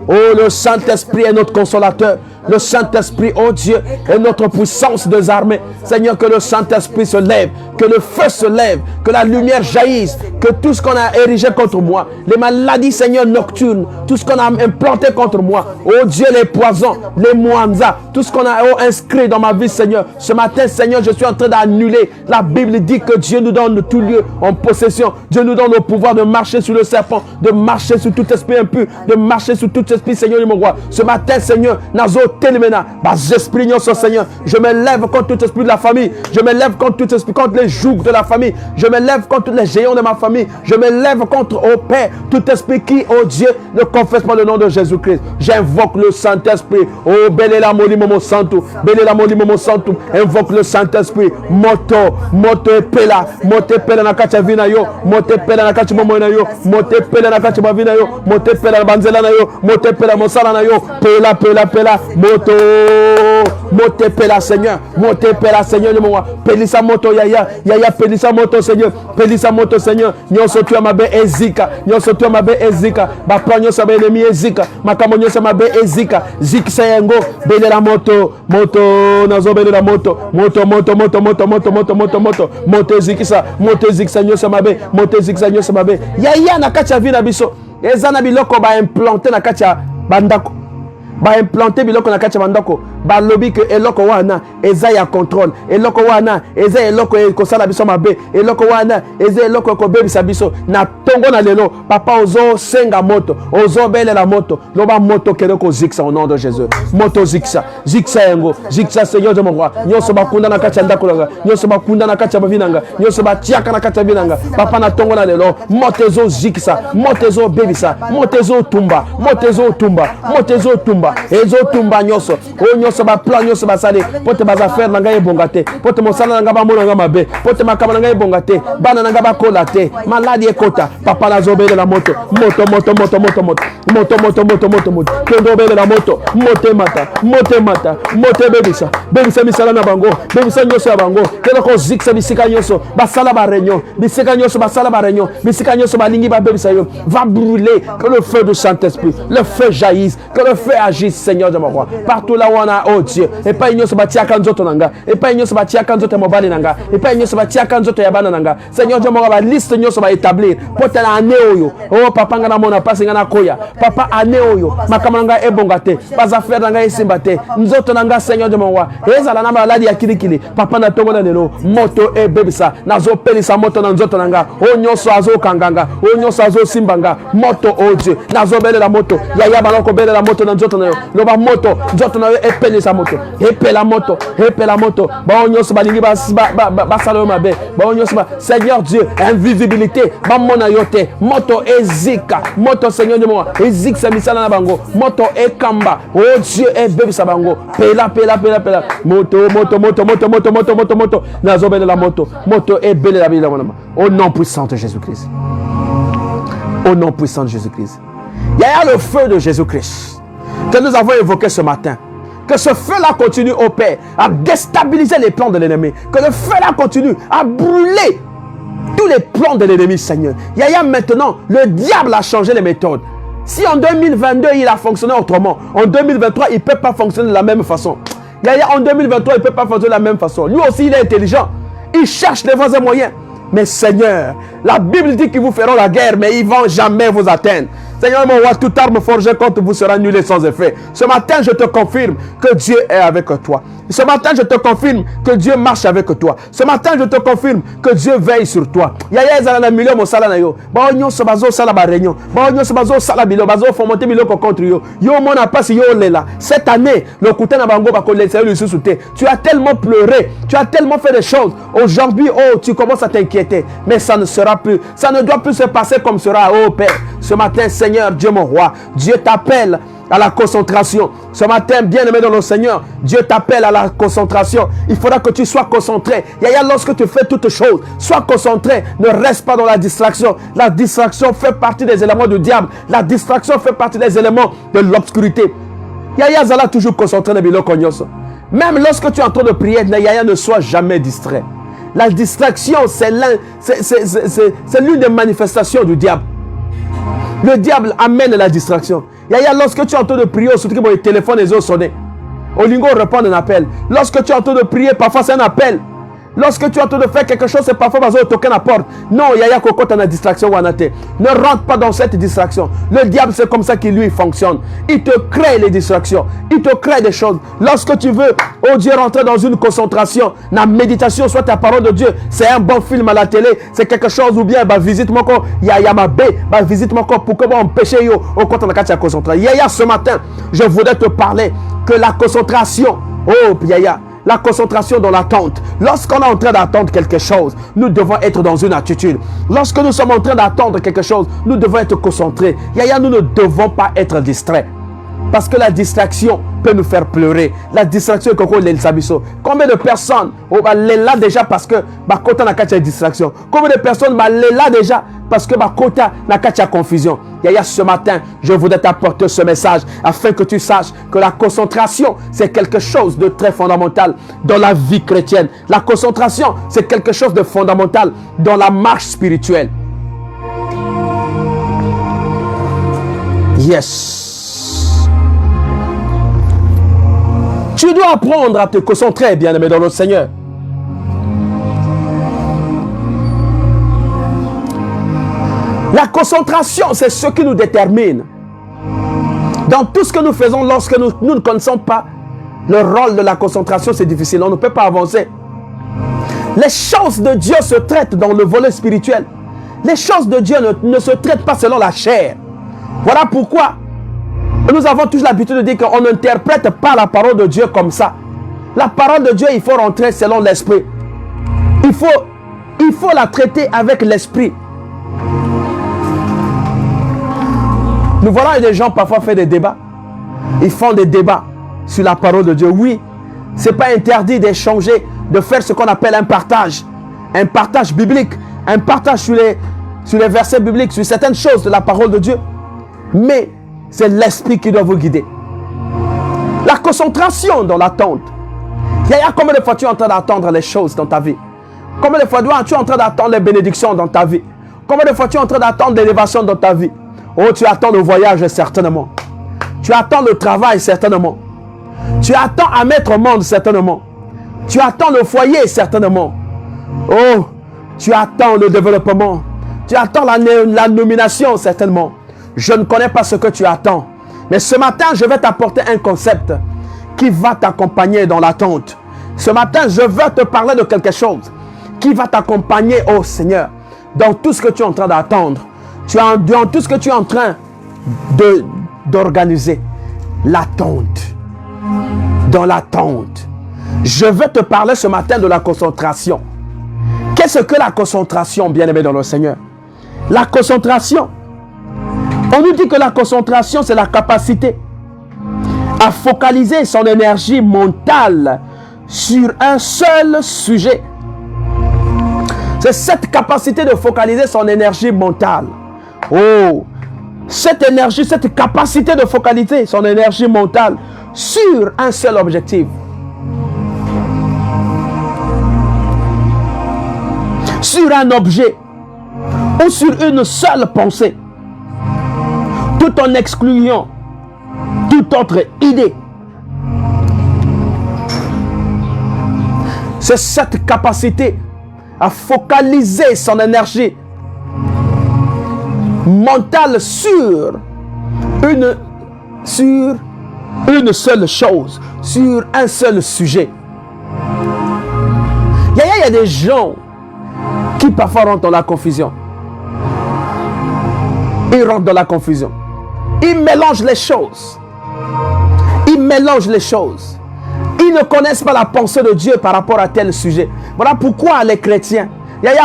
Oh, le Saint-Esprit est notre consolateur. Le Saint-Esprit, oh Dieu, est notre puissance des armées. Seigneur, que le Saint-Esprit se lève, que le feu se lève, que la lumière jaillisse, que tout ce qu'on a érigé contre moi, les maladies, Seigneur, nocturnes, tout ce qu'on a implanté contre moi, oh Dieu, les poisons, les moanza, tout ce qu'on a inscrit dans ma vie, Seigneur. Ce matin, Seigneur, je suis en train d'annuler. La Bible dit que Dieu nous donne tout lieu en possession. Dieu nous donne le pouvoir de marcher sur le serpent, de marcher sur tout esprit impur, de marcher sur tout esprit, Seigneur, mon roi. Ce matin, Seigneur, Nazo Télémena, j'exprime sur Seigneur. Je me lève contre tout esprit de la famille. Je me lève contre tout esprit, contre les jougs de la famille. Je me lève contre les géants de ma famille. Je me lève contre, oh Père, tout esprit qui, oh Dieu, ne confesse pas le nom de Jésus-Christ. J'invoque le Saint-Esprit. Oh, Belela Moli Momo Santo. Belela Moli Momo Santo. Invoque le Saint-Esprit. Moto Pela. Mote Pela Nakacha Vinayo. Mote Pela Nakacha Momonayo. Mote Pela Nakacha Bavinayo. Mote Pela Banzela Nayo. Mote Pela Mosala Nayo. Pela. Mote Pela Seigneur. Mote Pela Seigneur. Pelisa moto yaya. Yaya pelisa moto Seigneur. Pelisa moto Seigneur. Nyonso tu amabe ezika. Nyonso tu amabe ezika. Bapa nyonso amabe enemi ezika. Makamo nyonso amabe ezika. Zik sayengo. Belela moto. Nazo belela moto. Moto zikisa. Moto zikisa nyonso amabe. Moto zikisa nyonso amabe. Yaya na kacha vina biso. Ezana biloko ba implanter na kacha bandako. Ba implanter biloko na kacha bandako. Ba lobby que eloko wana eza ya contrôle. Eloko wana eza eloko ekosala biso mabe. Eloko wana eza eloko ekobebisa biso. Na tongo na lelo papa ozo senga moto. Ozo bele la moto. Loba moto keleko ziksa au nom de Jésus. Moto ziksa. Ziksa yango. Ziksa Seigneur de mon roi. Nyoso bakunda na kacha ndako langa. Nyoso bakunda na kacha bavinanga. Nyoso batiaka na kacha binanga. Papa na tongo na lelo. Motezo ziksa. Motezo bebisa. Motezo tumba. Motezo tumba. Motezo tumba. Ezo tumba nyoso. O nyoso ba plan nyoso ba sale. Pote baza faire nanga ebongate. Pote mosala nanga ba mona nanga mabe. Pote makama nanga ebongate. Bana nanga ba kolate. Maladi ekota. Papa na zobele la moto. Moto. Kendo bele la moto. Mote mata. Mote bebisa. Bebisa misala na bango. Bebisa nyoso ya bango. Kendo ko ziksa bisika nyoso. Basala ba réunion. Bisika nyoso basala ba réunion. Bisika nyoso ba lingi ba bebisa yo. Va brûler. Que le feu du Saint-Esprit. Le feu jaillisse. Que le feu agisse, Seigneur de mon roi. Partout là où on a, oh Dieu. Et pas igno se batia kanzoto nanga. Et pas igno se batia kanzoto mobali nanga. Et pas igno se batia kanzoto yabana nanga. Seigneur de mon roi, liste igno se va établir. Pote la ane oyo. Oh papa ngana mona pasi ngana koya. Papa ane oyo. Makama nanga ebongate. Pas affaire nanga esimbate. Nzoto nanga Seigneur de mon roi. Eza la nama ladi ya kilikili. Papa na tongo na lelo. Moto e bebisa. Nazo pelisa moto na nzoto nanga. Oh nyoso azo kanganga. Oh nyoso azo simbanga. Moto oh Dieu. Nazo bele la moto. Yaya baloko bele la moto na nzoto na yo. Loba moto. Nzoto na yo epele sa moto. Epela moto. Ba onyoso balingi ba salo mabe. Ba onyoso ba Seigneur Dieu, invisibilité. Ba mona yote. Moto ezika. Moto Seigneur de moi. Ezika sa misala na bango. Moto ekamba. Oh Dieu e bebisa bango. Pela. Moto. Nazo bele la moto. Moto e bele la bila mona. Au nom puissant de Jésus-Christ. Au nom puissant de Jésus-Christ. Il y a le feu de Jésus-Christ que nous avons évoqué ce matin. Que ce feu-là continue, au Père, à déstabiliser les plans de l'ennemi. Que le feu-là continue à brûler tous les plans de l'ennemi, Seigneur. Yaya, maintenant, le diable a changé les méthodes. Si en 2022, il a fonctionné autrement, en 2023, il ne peut pas fonctionner de la même façon. Yaya, en 2023, il ne peut pas fonctionner de la même façon. Lui aussi, il est intelligent. Il cherche les voies et moyens. Mais Seigneur, la Bible dit qu'ils vous feront la guerre, mais ils ne vont jamais vous atteindre. Seigneur mon roi, toute arme forgée contre vous sera nulle et sans effet. Ce matin, je te confirme que Dieu est avec toi. Ce matin, je te confirme que Dieu marche avec toi. Ce matin, je te confirme que Dieu veille sur toi. Yaya ezala milio mosala na yo. Ba onyo so bazo sala ba réunion. Ba onyo so bazo sala bilo bazo fomonter bilo contre yo. Yo mona passe yo lela. Cette année, le couteau na bango ba ko laisser le sous-souté. Tu as tellement pleuré, tu as tellement fait des choses. Aujourd'hui, oh, tu commences à t'inquiéter, mais ça ne sera plus. Ça ne doit plus se passer comme sera, oh Père. Ce matin, Seigneur, Dieu mon roi, Dieu t'appelle à la concentration. Ce matin, bien-aimé dans le Seigneur, Dieu t'appelle à la concentration. Il faudra que tu sois concentré. Yaya, lorsque tu fais toutes choses, sois concentré. Ne reste pas dans la distraction. La distraction fait partie des éléments du diable. La distraction fait partie des éléments de l'obscurité. Yaya Zala toujours concentré dans le cognos. Même lorsque tu es en train de prier, Yaya ne sois jamais distrait. La distraction, c'est l'une des manifestations du diable. Le diable amène la distraction. Yaya, lorsque tu es en train de prier, surtout que mon téléphone est sonné. Olingo répond à un appel. Lorsque tu es en train de prier, parfois c'est un appel. Lorsque tu es en train de faire quelque chose, c'est parfois parce que tu toques la porte. Non, Yaya Koko, tu as une distraction. Ne rentre pas dans cette distraction. Le diable, c'est comme ça qu'il lui fonctionne. Il te crée les distractions. Il te crée des choses. Lorsque tu veux, oh Dieu, rentrer dans une concentration, la méditation, soit ta parole de Dieu, c'est un bon film à la télé, c'est quelque chose, ou bien, bah, visite mon corps, Yaya ma bé, bah, visite mon corps, pour que on empêche yo, au compte on a qu'à concentrer. Yaya, ce matin, je voudrais te parler que la concentration, oh Yaya, la concentration dans l'attente. Lorsqu'on est en train d'attendre quelque chose, nous devons être dans une attitude. Lorsque nous sommes en train d'attendre quelque chose, nous devons être concentrés. Yaya, nous ne devons pas être distraits. Parce que la distraction peut nous faire pleurer. La distraction est comme l'El Sabiso. Combien de personnes l'est là déjà parce que Bakota n'a qu'à distraction. Combien de personnes l'est là déjà parce que Bakota n'a qu'à confusion. Yaya, ce matin, je voudrais t'apporter ce message afin que tu saches que la concentration, c'est quelque chose de très fondamental dans la vie chrétienne. La concentration, c'est quelque chose de fondamental dans la marche spirituelle. Yes. Tu dois apprendre à te concentrer, bien-aimé dans le Seigneur. La concentration, c'est ce qui nous détermine. Dans tout ce que nous faisons, lorsque nous ne connaissons pas le rôle de la concentration, c'est difficile. On ne peut pas avancer. Les choses de Dieu se traitent dans le volet spirituel. Les choses de Dieu ne se traitent pas selon la chair. Voilà pourquoi nous avons toujours l'habitude de dire qu'on n'interprète pas la parole de Dieu comme ça. La parole de Dieu, il faut rentrer selon l'esprit. Il faut la traiter avec l'esprit. Nous voilà des gens parfois faire des débats. Ils font des débats sur la parole de Dieu. Oui, ce n'est pas interdit d'échanger, de faire ce qu'on appelle un partage biblique, un partage sur les versets bibliques, sur certaines choses de la parole de Dieu. Mais c'est l'esprit qui doit vous guider. La concentration dans l'attente. Yaya, combien de fois tu es en train d'attendre les choses dans ta vie? Combien de fois tu es en train d'attendre les bénédictions dans ta vie? Combien de fois tu es en train d'attendre l'élévation dans ta vie? Oh, tu attends le voyage certainement. Tu attends le travail certainement. Tu attends à mettre au monde certainement. Tu attends le foyer certainement. Oh, tu attends le développement. Tu attends la nomination certainement. Je ne connais pas ce que tu attends. Mais ce matin, je vais t'apporter un concept qui va t'accompagner dans l'attente. Ce matin, je veux te parler de quelque chose qui va t'accompagner, oh Seigneur, dans tout ce que tu es en train d'attendre. Dans tout ce que tu es en train d'organiser. L'attente. Dans l'attente. Je veux te parler ce matin de la concentration. Qu'est-ce que la concentration, bien-aimé dans le Seigneur? La concentration. On nous dit que la concentration, c'est la capacité à focaliser son énergie mentale sur un seul sujet. C'est cette capacité de focaliser son énergie mentale. Oh, cette énergie, cette capacité de focaliser son énergie mentale sur un seul objectif. Sur un objet ou sur une seule pensée. Tout en excluant toute autre idée. C'est cette capacité à focaliser son énergie mentale sur sur une seule chose, sur un seul sujet. Il y a des gens qui parfois rentrent dans la confusion. Ils rentrent dans la confusion. Ils mélangent les choses. Ils mélangent les choses. Ils ne connaissent pas la pensée de Dieu par rapport à tel sujet. Voilà pourquoi les chrétiens,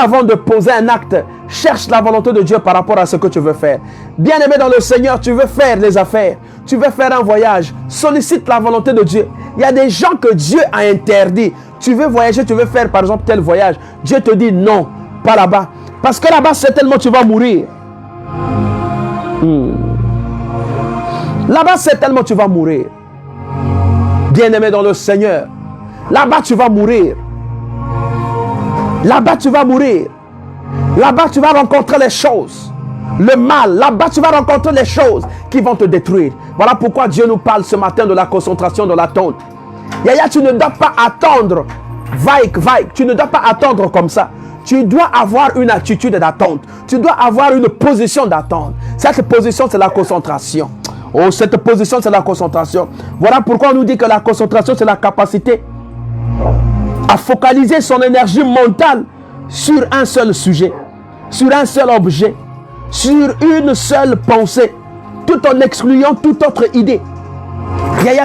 avant de poser un acte, cherche la volonté de Dieu par rapport à ce que tu veux faire. Bien-aimé dans le Seigneur, tu veux faire des affaires, tu veux faire un voyage, sollicite la volonté de Dieu. Il y a des gens que Dieu a interdit. Tu veux voyager, tu veux faire par exemple tel voyage. Dieu te dit non, pas là-bas. Parce que là-bas, certainement tu vas mourir. Là-bas, certainement tu vas mourir. Bien-aimé dans le Seigneur, là-bas tu vas mourir. Là-bas tu vas mourir. Là-bas tu vas rencontrer les choses, le mal. Là-bas tu vas rencontrer les choses qui vont te détruire. Voilà pourquoi Dieu nous parle ce matin de la concentration, de l'attente. Tu ne dois pas attendre vague. Tu ne dois pas attendre comme ça. Tu dois avoir une attitude d'attente. Tu dois avoir une position d'attente. Cette position, c'est la concentration. Oh, cette position, c'est la concentration. Voilà pourquoi on nous dit que la concentration, c'est la capacité à focaliser son énergie mentale sur un seul sujet, sur un seul objet, sur une seule pensée, tout en excluant toute autre idée.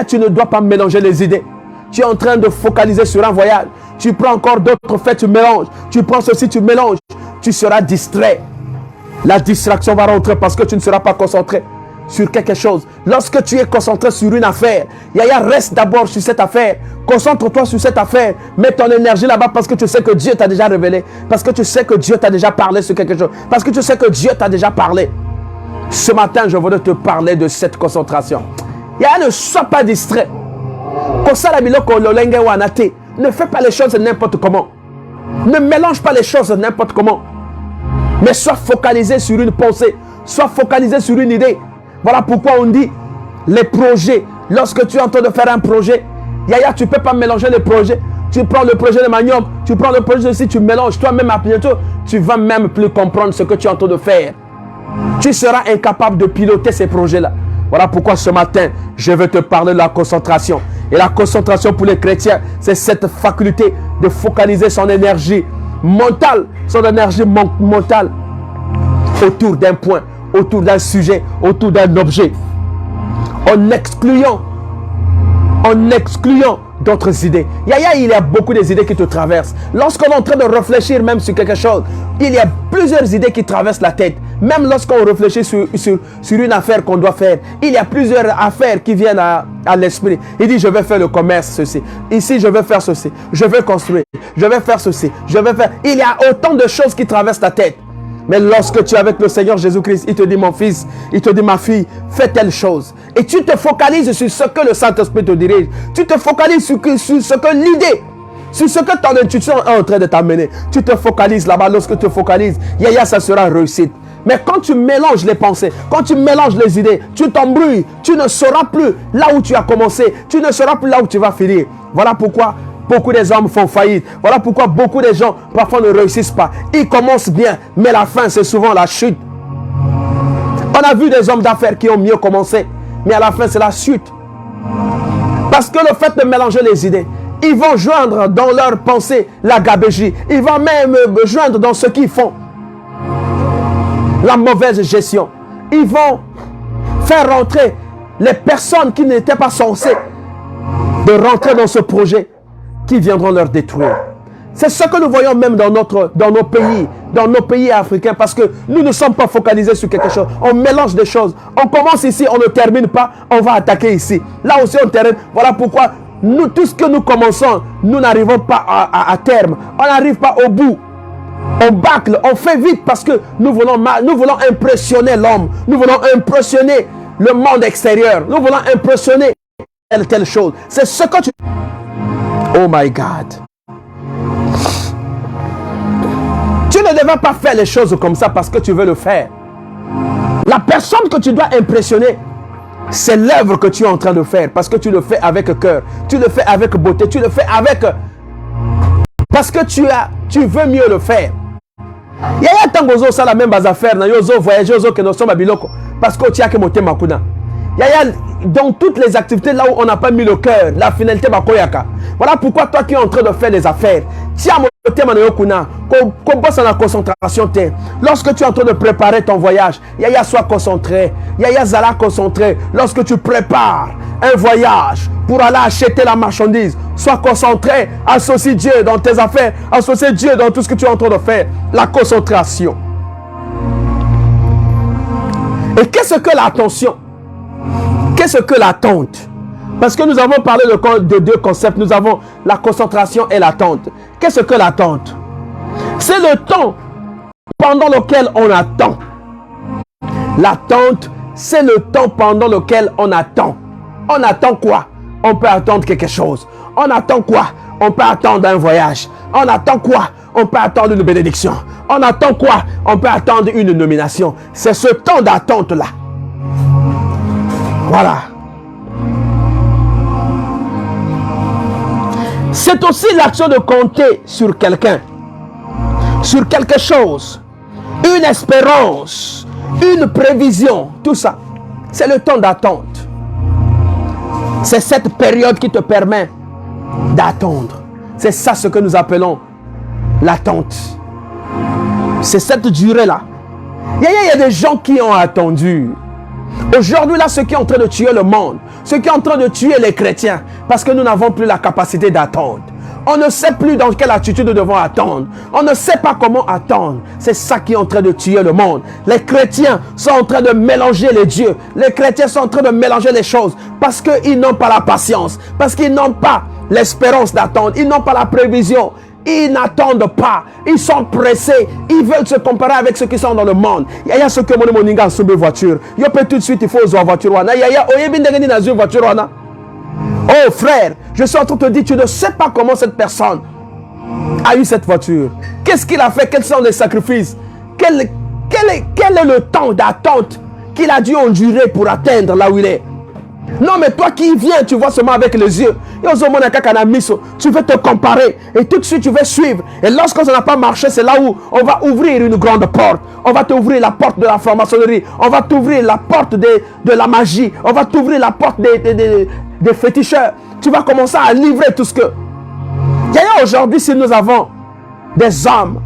Tu ne dois pas mélanger les idées. Tu es en train de focaliser sur un voyage. Tu prends encore d'autres faits, tu mélanges. Tu prends ceci, tu mélanges. Tu seras distrait. La distraction va rentrer parce que tu ne seras pas concentré sur quelque chose. Lorsque tu es concentré sur une affaire, reste d'abord sur cette affaire. Concentre-toi sur cette affaire. Mets ton énergie là-bas parce que tu sais que Dieu t'a déjà révélé. Parce que tu sais que Dieu t'a déjà parlé sur quelque chose. Parce que tu sais que Dieu t'a déjà parlé. Ce matin, je voudrais te parler de cette concentration. Ne sois pas distrait. Ne fais pas les choses n'importe comment. Ne mélange pas les choses n'importe comment. Mais sois focalisé sur une pensée. Sois focalisé sur une idée. Voilà pourquoi on dit les projets. Lorsque tu es en train de faire un projet, tu ne peux pas mélanger les projets. Tu prends le projet de manioc, tu prends le projet de ci, tu mélanges. Toi-même, à bientôt, tu ne vas même plus comprendre ce que tu es en train de faire. Tu seras incapable de piloter ces projets-là. Voilà pourquoi ce matin, je vais te parler de la concentration. Et la concentration pour les chrétiens, c'est cette faculté de focaliser son énergie mentale, autour d'un point, autour d'un sujet, autour d'un objet, en excluant d'autres idées. Il y a beaucoup d'idées qui te traversent. Lorsqu'on est en train de réfléchir même sur quelque chose, il y a plusieurs idées qui traversent la tête. Même lorsqu'on réfléchit sur une affaire qu'on doit faire, il y a plusieurs affaires qui viennent à l'esprit. Il dit, je vais faire le commerce, ceci. Ici, je vais faire ceci. Je vais construire. Je vais faire ceci. Je vais faire... Il y a autant de choses qui traversent ta tête. Mais lorsque tu es avec le Seigneur Jésus-Christ, il te dit, mon fils, il te dit, ma fille, fais telle chose. Et tu te focalises sur ce que le Saint-Esprit te dirige. Tu te focalises sur ce que l'idée, sur ce que ton intuition est en train de t'amener. Tu te focalises là-bas. Lorsque tu te focalises, ça sera réussite. Mais quand tu mélanges les pensées, quand tu mélanges les idées, tu t'embrouilles. Tu ne sauras plus là où tu as commencé. Tu ne sauras plus là où tu vas finir. Voilà pourquoi beaucoup des hommes font faillite. Voilà pourquoi beaucoup de gens parfois ne réussissent pas. Ils commencent bien, mais la fin, c'est souvent la chute. On a vu des hommes d'affaires qui ont mieux commencé, mais à la fin, c'est la chute. Parce que le fait de mélanger les idées, ils vont joindre dans leur pensée la gabegie. Ils vont même joindre dans ce qu'ils font la mauvaise gestion. Ils vont faire rentrer les personnes qui n'étaient pas censées de rentrer dans ce projet, qui viendront leur détruire. C'est ce que nous voyons même dans nos pays africains, parce que nous ne sommes pas focalisés sur quelque chose. On mélange des choses. On commence ici, on ne termine pas, on va attaquer ici. Là aussi on termine. Voilà pourquoi tout ce que nous commençons, nous n'arrivons pas à terme. On n'arrive pas au bout. On bâcle, on fait vite parce que nous voulons impressionner l'homme. Nous voulons impressionner le monde extérieur. Nous voulons impressionner telle chose. C'est ce que tu... Oh my God. Tu ne devais pas faire les choses comme ça parce que tu veux le faire. La personne que tu dois impressionner, c'est l'œuvre que tu es en train de faire. Parce que tu le fais avec cœur. Tu le fais avec beauté. Tu le fais avec... Parce que tu veux mieux le faire. Il y a tant de choses, ça la même affaire. Yozo voyager, yozo que nous sommes à Biloko. Parce que tu as que monter Makuna. Yaya, dans toutes les activités là où on n'a pas mis le cœur, la finalité bakoyaka. Voilà pourquoi toi qui es en train de faire des affaires, tiens mon thème qu'on bosse en la concentration. Lorsque tu es en train de préparer ton voyage, Yaya, sois concentré. Yaya, Zala concentré. Lorsque tu prépares un voyage pour aller acheter la marchandise, sois concentré. Associe Dieu dans tes affaires. Associe Dieu dans tout ce que tu es en train de faire. La concentration. Et qu'est-ce que l'attention? Qu'est-ce que l'attente? Parce que nous avons parlé de deux concepts. Nous avons la concentration et l'attente. Qu'est-ce que l'attente? C'est le temps pendant lequel on attend. L'attente, c'est le temps pendant lequel on attend. On attend quoi? On peut attendre quelque chose. On attend quoi? On peut attendre un voyage. On attend quoi? On peut attendre une bénédiction. On attend quoi? On peut attendre une nomination. C'est ce temps d'attente-là. Voilà. C'est aussi l'action de compter sur quelqu'un, sur quelque chose, une espérance, une prévision, tout ça. C'est le temps d'attente. C'est cette période qui te permet d'attendre. C'est ça ce que nous appelons l'attente. C'est cette durée-là. Il y a des gens qui ont attendu. Aujourd'hui, là, ce qui est en train de tuer le monde, ce qui est en train de tuer les chrétiens, parce que nous n'avons plus la capacité d'attendre. On ne sait plus dans quelle attitude nous devons attendre. On ne sait pas comment attendre. C'est ça qui est en train de tuer le monde. Les chrétiens sont en train de mélanger les dieux. Les chrétiens sont en train de mélanger les choses parce qu'ils n'ont pas la patience, parce qu'ils n'ont pas l'espérance d'attendre, ils n'ont pas la prévision. Ils n'attendent pas. Ils sont pressés. Ils veulent se comparer avec ceux qui sont dans le monde. Il y a ceux qui ont une voiture. Il peut tout de suite, il faut une voiture. Oh frère, je suis en train de te dire, tu ne sais pas comment cette personne a eu cette voiture. Qu'est-ce qu'il a fait? Quels sont les sacrifices? Quel est le temps d'attente qu'il a dû endurer pour atteindre là où il est? Non, mais toi qui viens, tu vois seulement avec les yeux. Tu veux te comparer et tout de suite tu veux suivre. Et lorsque ça n'a pas marché, c'est là où on va ouvrir une grande porte. On va t'ouvrir la porte de la franc-maçonnerie. On va t'ouvrir la porte de la magie. On va t'ouvrir la porte des féticheurs. Tu vas commencer à livrer tout ce que... Aujourd'hui, si nous avons des hommes,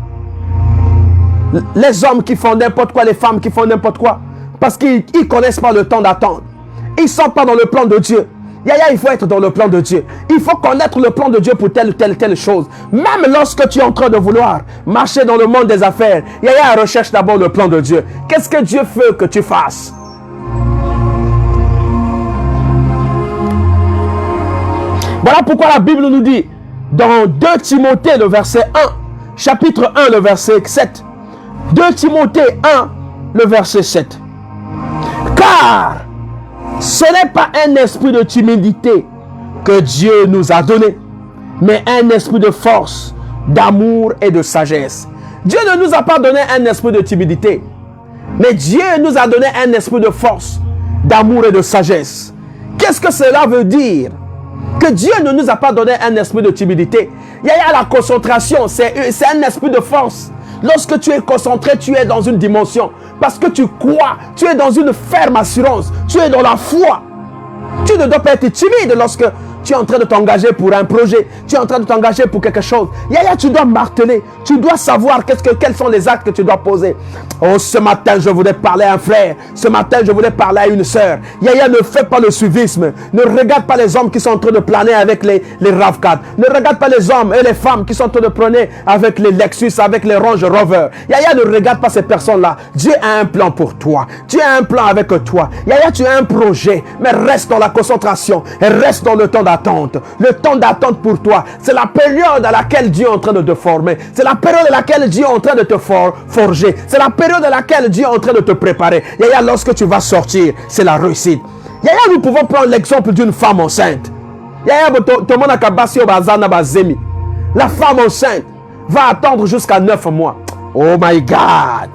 les hommes qui font n'importe quoi, les femmes qui font n'importe quoi, parce qu'ils ne connaissent pas le temps d'attendre. Ils ne sont pas dans le plan de Dieu. Il faut être dans le plan de Dieu. Il faut connaître le plan de Dieu pour telle chose. Même lorsque tu es en train de vouloir marcher dans le monde des affaires, recherche d'abord le plan de Dieu. Qu'est-ce que Dieu veut que tu fasses? Voilà pourquoi la Bible nous dit dans 2 Timothée, le verset 1, chapitre 1, le verset 7. 2 Timothée 1, le verset 7. Car ce n'est pas un esprit de timidité que Dieu nous a donné, mais un esprit de force, d'amour et de sagesse. Dieu ne nous a pas donné un esprit de timidité, mais Dieu nous a donné un esprit de force, d'amour et de sagesse. Qu'est-ce que cela veut dire? Que Dieu ne nous a pas donné un esprit de timidité. Il y a la concentration, c'est un esprit de force. Lorsque tu es concentré, tu es dans une dimension. Parce que tu crois, tu es dans une ferme assurance. Tu es dans la foi. Tu ne dois pas être timide lorsque tu es en train de t'engager pour un projet. Tu es en train de t'engager pour quelque chose. Tu dois marteler. Tu dois savoir quels sont les actes que tu dois poser. Oh, ce matin, je voulais parler à un frère. Ce matin, je voulais parler à une sœur. Ne fais pas le suivisme. Ne regarde pas les hommes qui sont en train de planer avec les RAV4. Ne regarde pas les hommes et les femmes qui sont en train de planer avec les Lexus, avec les Range Rover. Ne regarde pas ces personnes-là. Dieu a un plan pour toi. Dieu a un plan avec toi. Tu as un projet. Mais reste dans la concentration. Et reste dans le temps d'attente. Le temps d'attente pour toi, c'est la période à laquelle Dieu est en train de te former. C'est la période à laquelle Dieu est en train de te forger. C'est la période à laquelle Dieu est en train de te préparer. Lorsque tu vas sortir, c'est la réussite. Nous pouvons prendre l'exemple d'une femme enceinte. La femme enceinte va attendre jusqu'à 9 mois. Oh my God!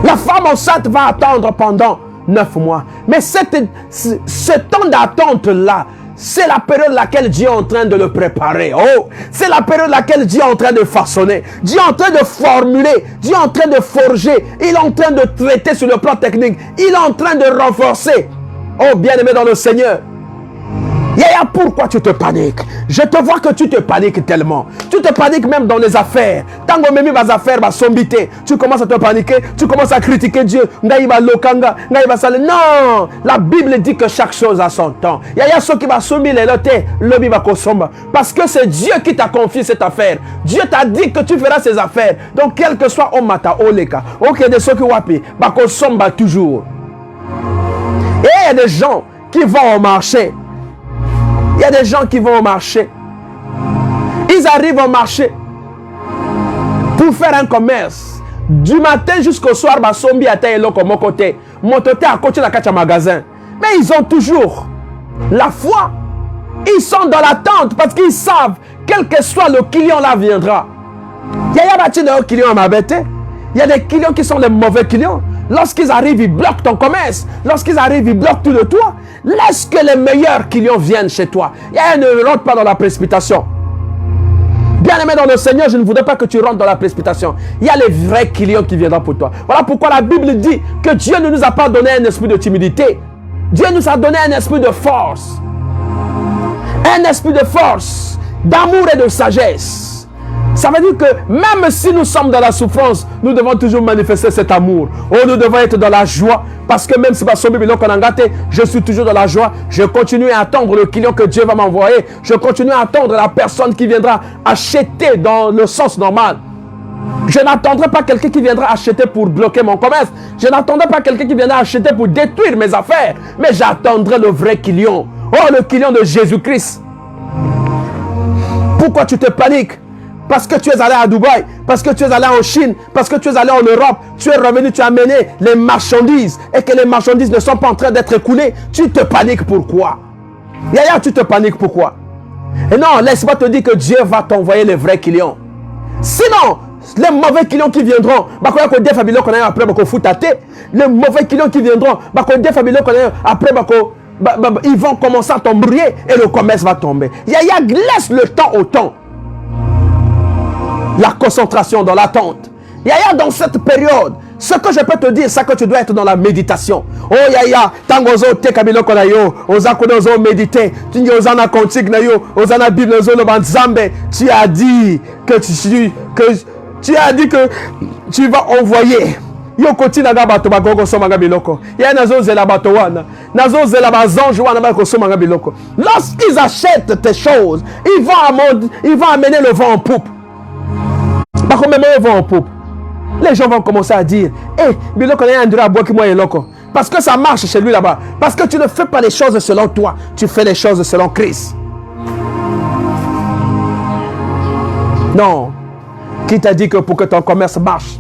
La femme enceinte va attendre pendant 9 mois. Mais ce temps d'attente-là, c'est la période laquelle Dieu est en train de le préparer. Oh, c'est la période laquelle Dieu est en train de façonner. Dieu est en train de formuler. Dieu est en train de forger. Il est en train de traiter sur le plan technique. Il est en train de renforcer. Oh, bien-aimé dans le Seigneur. Yaya, pourquoi tu te paniques? Je te vois que tu te paniques tellement. Tu te paniques même dans les affaires. Tant que même les affaires va sombiter, tu commences à te paniquer, tu commences à critiquer Dieu. Non, la Bible dit que chaque chose a son temps. Yaya, ceux qui va somber les lotés, le va consommer. Parce que c'est Dieu qui t'a confié cette affaire. Dieu t'a dit que tu feras ces affaires. Donc, quel que soit au mata, au leka, ok, de ceux qui wapi, va consommer toujours. Et il y a des gens qui vont au marché. Il y a des gens qui vont au marché. Ils arrivent au marché pour faire un commerce. Du matin jusqu'au soir, Basombi a été là comme côté. Montoté à côté de la magasin. Mais ils ont toujours la foi. Ils sont dans l'attente parce qu'ils savent, quel que soit le client là viendra. Il y a des clients à m'abaisser. Il y a des clients qui sont les mauvais clients. Lorsqu'ils arrivent, ils bloquent ton commerce. Lorsqu'ils arrivent, ils bloquent tout de toi. Laisse que les meilleurs clients viennent chez toi. Et ne rentre pas dans la précipitation. Bien-aimé dans le Seigneur, je ne voudrais pas que tu rentres dans la précipitation. Il y a les vrais clients qui viendront pour toi. Voilà pourquoi la Bible dit que Dieu ne nous a pas donné un esprit de timidité. Dieu nous a donné un esprit de force. Un esprit de force, d'amour et de sagesse. Ça veut dire que même si nous sommes dans la souffrance, nous devons toujours manifester cet amour. Oh, nous devons être dans la joie. Parce que même si je suis toujours dans la joie, je continue à attendre le client que Dieu va m'envoyer. Je continue à attendre la personne qui viendra acheter dans le sens normal. Je n'attendrai pas quelqu'un qui viendra acheter pour bloquer mon commerce. Je n'attendrai pas quelqu'un qui viendra acheter pour détruire mes affaires. Mais j'attendrai le vrai client. Oh, le client de Jésus-Christ. Pourquoi tu te paniques? Parce que tu es allé à Dubaï, parce que tu es allé en Chine, parce que tu es allé en Europe, tu es revenu, tu as amené les marchandises et que les marchandises ne sont pas en train d'être écoulées. Tu te paniques pourquoi? Yaya, tu te paniques pourquoi? Et non, laisse-moi te dire que Dieu va t'envoyer les vrais clients. Sinon, les mauvais clients qui viendront, les mauvais clients qui viendront, après, ils vont commencer à t'embrouiller et le commerce va tomber. Yaya, laisse le temps au temps. La concentration dans l'attente. Yaya, dans cette période, ce que je peux te dire, c'est que tu dois être dans la méditation. Oh Yaya, tangozo te kabilo konayo, ozakonozo méditer, tu ozana kontik na yo, ozana bible zo no banzambe. Tu as dit que tu vas envoyer. Yo koti na bato ba gogo so manga biloko. Ya nazo zela bato wana. Nazo zela bazange wana ba ko so manga biloko. Lorsqu'ils achètent tes choses, ils vont amener le vent en poupe. Les gens vont commencer à dire parce que ça marche chez lui là-bas. Parce que tu ne fais pas les choses selon toi, tu fais les choses selon Christ. Non. Qui t'a dit que pour que ton commerce marche,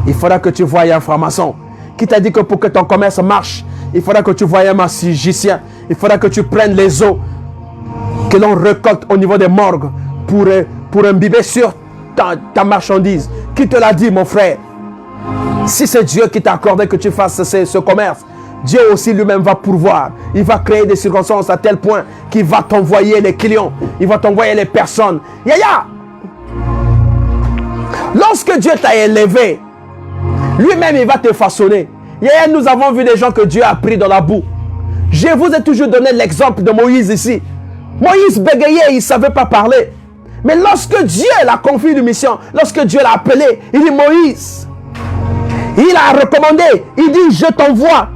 il faudra que tu voies un franc-maçon? Qui t'a dit que pour que ton commerce marche, il faudra que tu voies un magicien? Il faudra que tu prennes les eaux que l'on récolte au niveau des morgues pour imbiber sur ta marchandise. Qui te l'a dit, mon frère? Si c'est Dieu qui t'a accordé que tu fasses ce commerce, Dieu aussi lui-même va pourvoir. Il va créer des circonstances à tel point qu'il va t'envoyer les clients. Il va t'envoyer les personnes. Yaya! Lorsque Dieu t'a élevé, lui-même il va te façonner. Yaya, nous avons vu des gens que Dieu a pris dans la boue. Je vous ai toujours donné l'exemple de Moïse ici. Moïse bégayait, il ne savait pas parler. Mais lorsque Dieu l'a confié une mission, lorsque Dieu l'a appelé, il dit Moïse, il a recommandé, il dit je t'envoie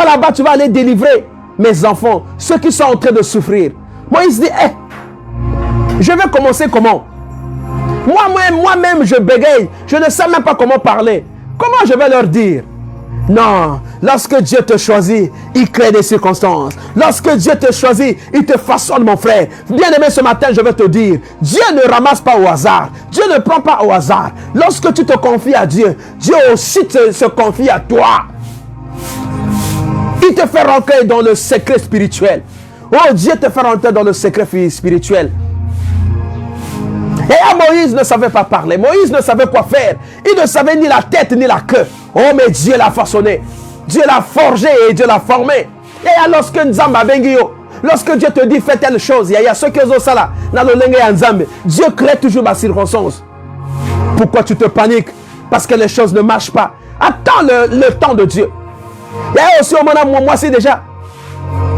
là-bas, tu vas aller délivrer mes enfants, ceux qui sont en train de souffrir. Moïse dit, je vais commencer comment? Moi-même je bégaye, je ne sais même pas comment parler. Comment je vais leur dire? Non, lorsque Dieu te choisit, il crée des circonstances. Lorsque Dieu te choisit, il te façonne, mon frère. Bien-aimé, ce matin, je vais te dire, Dieu ne ramasse pas au hasard. Dieu ne prend pas au hasard. Lorsque tu te confies à Dieu, Dieu aussi se confie à toi. Il te fait rentrer dans le secret spirituel. Oh, Dieu te fait rentrer dans le secret spirituel. Et Moïse ne savait pas parler. Moïse ne savait quoi faire. Il ne savait ni la tête ni la queue. Oh, mais Dieu l'a façonné. Dieu l'a forgé et Dieu l'a formé. Et lorsque Nzamba Bengio, Lorsque Dieu te dit fais telle chose, il y a ceux qui ont ça là, Dieu crée toujours ma circonstance. Pourquoi tu te paniques? Parce que les choses ne marchent pas. Attends le temps de Dieu. Il y a aussi au moment moi si déjà.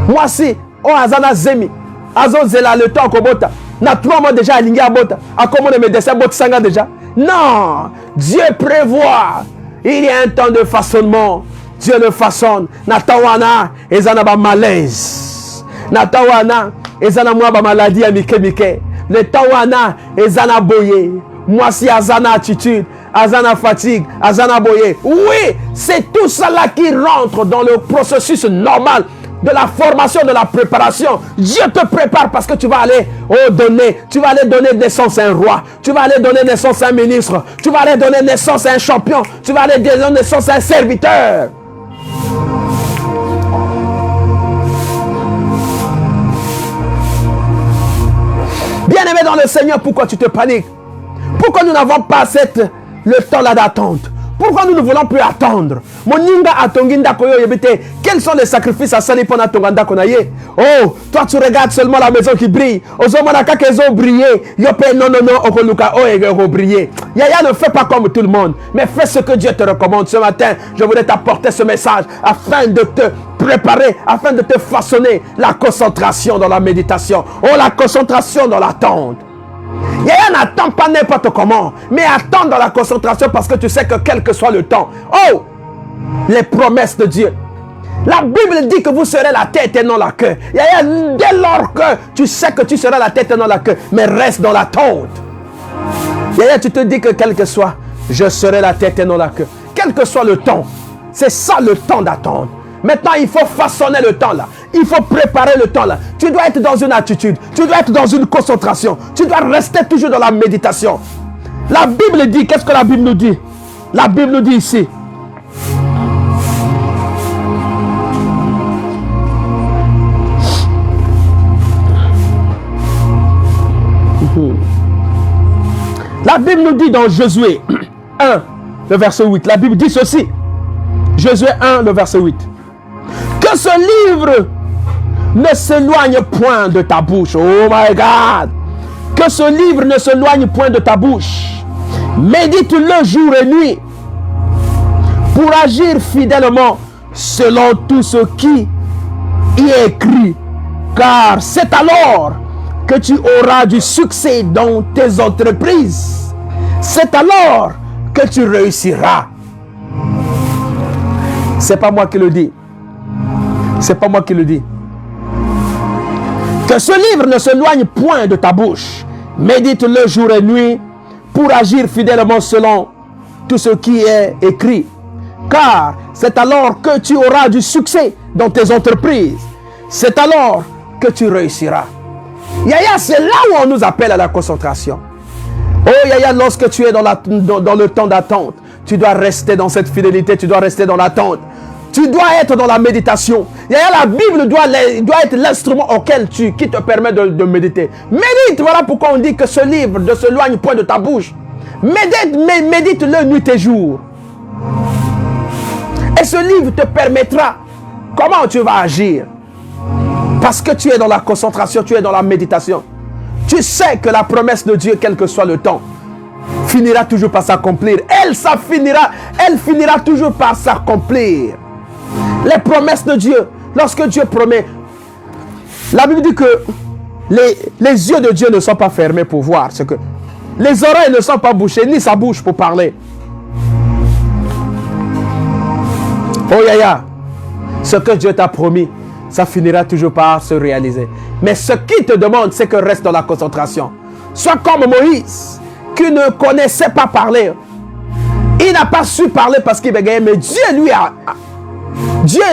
Moi si, on a zemi. Azo zela le temps kobota. Na 3 mois déjà alingi abota. A comment me dessin bot sanga déjà. Non, Dieu prévoit. Il y a un temps de façonnement. Dieu le façonne. Natawana ezana ba malaise. Natawana ezana moi ba maladie à mike. Le tawana ezana boye. Moi si azana attitude, azana fatigue, azana boye. Oui, c'est tout cela qui rentre dans le processus normal de la formation, de la préparation. Dieu te prépare parce que tu vas aller donner naissance à un roi, tu vas aller donner naissance à un ministre, tu vas aller donner naissance à un champion, tu vas aller donner naissance à un serviteur. Bien-aimé dans le Seigneur, pourquoi tu te paniques? Pourquoi nous n'avons pas le temps là d'attente? Pourquoi nous ne voulons plus attendre? Quels sont les sacrifices à Sali pour Natonganda Konaye? Oh, toi tu regardes seulement la maison qui brille. Ils ont brillé. Non, Okoluka, oh, ils ont brillé. Yaya ne fait pas comme tout le monde, mais fais ce que Dieu te recommande. Ce matin, je voulais t'apporter ce message afin de te préparer, afin de te façonner la concentration dans la méditation. Oh, la concentration dans l'attente. Yaya n'attend pas n'importe comment, mais attend dans la concentration parce que tu sais que quel que soit le temps, oh, les promesses de Dieu. La Bible dit que vous serez la tête et non la queue. Yaya, dès lors que tu sais que tu seras la tête et non la queue, mais reste dans l'attente. Yaya, tu te dis que quel que soit, je serai la tête et non la queue. Quel que soit le temps, c'est ça le temps d'attendre. Maintenant, il faut façonner le temps là. Il faut préparer le temps là. Tu dois être dans une attitude. Tu dois être dans une concentration. Tu dois rester toujours dans la méditation. La Bible dit, qu'est-ce que la Bible nous dit? La Bible nous dit ici. La Bible nous dit dans Josué 1, le verset 8. La Bible dit ceci. Josué 1, le verset 8. Que ce livre ne s'éloigne point de ta bouche. Oh my God. Que ce livre ne s'éloigne point de ta bouche. Médite-le jour et nuit pour agir fidèlement selon tout ce qui y est écrit. Car c'est alors que tu auras du succès dans tes entreprises. C'est alors que tu réussiras. C'est pas moi qui le dis. C'est pas moi qui le dis. Que ce livre ne s'éloigne point de ta bouche. Médite-le jour et nuit pour agir fidèlement selon tout ce qui est écrit. Car c'est alors que tu auras du succès dans tes entreprises. C'est alors que tu réussiras. Yaya, c'est là où on nous appelle à la concentration. Oh Yaya, lorsque tu es dans le temps d'attente, tu dois rester dans cette fidélité, tu dois rester dans l'attente. Tu dois être dans la méditation. Yaya, la Bible doit être l'instrument qui te permet de méditer. Médite, voilà pourquoi on dit que ce livre ne s'éloigne point de ta bouche. Médite-le nuit et jour. Et ce livre te permettra comment tu vas agir. Parce que tu es dans la concentration, tu es dans la méditation. Tu sais que la promesse de Dieu, quel que soit le temps, finira toujours par s'accomplir. Elle finira toujours par s'accomplir. Les promesses de Dieu, lorsque Dieu promet, la Bible dit que les yeux de Dieu ne sont pas fermés pour voir. C'est que les oreilles ne sont pas bouchées, ni sa bouche pour parler. Oh Yaya, ce que Dieu t'a promis, ça finira toujours par se réaliser. Mais ce qu'il te demande, c'est que reste dans la concentration. Sois comme Moïse, qui ne connaissait pas parler. Il n'a pas su parler parce qu'il bégayait, mais Dieu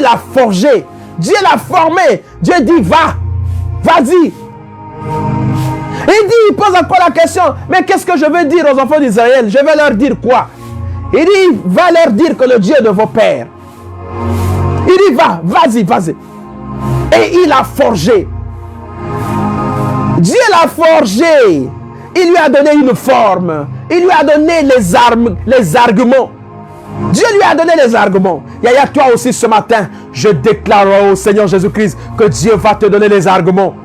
l'a forgé. Dieu l'a formé. Dieu dit, va, vas-y. Il pose encore la question, mais qu'est-ce que je vais dire aux enfants d'Israël? Je vais leur dire quoi? Il dit, va leur dire que le Dieu de vos pères. Il dit, va, vas-y. Et il a forgé. Dieu l'a forgé. Il lui a donné une forme. Il lui a donné les arguments. Dieu lui a donné les arguments. Yaya, toi aussi ce matin, je déclare au Seigneur Jésus-Christ que Dieu va te donner les arguments.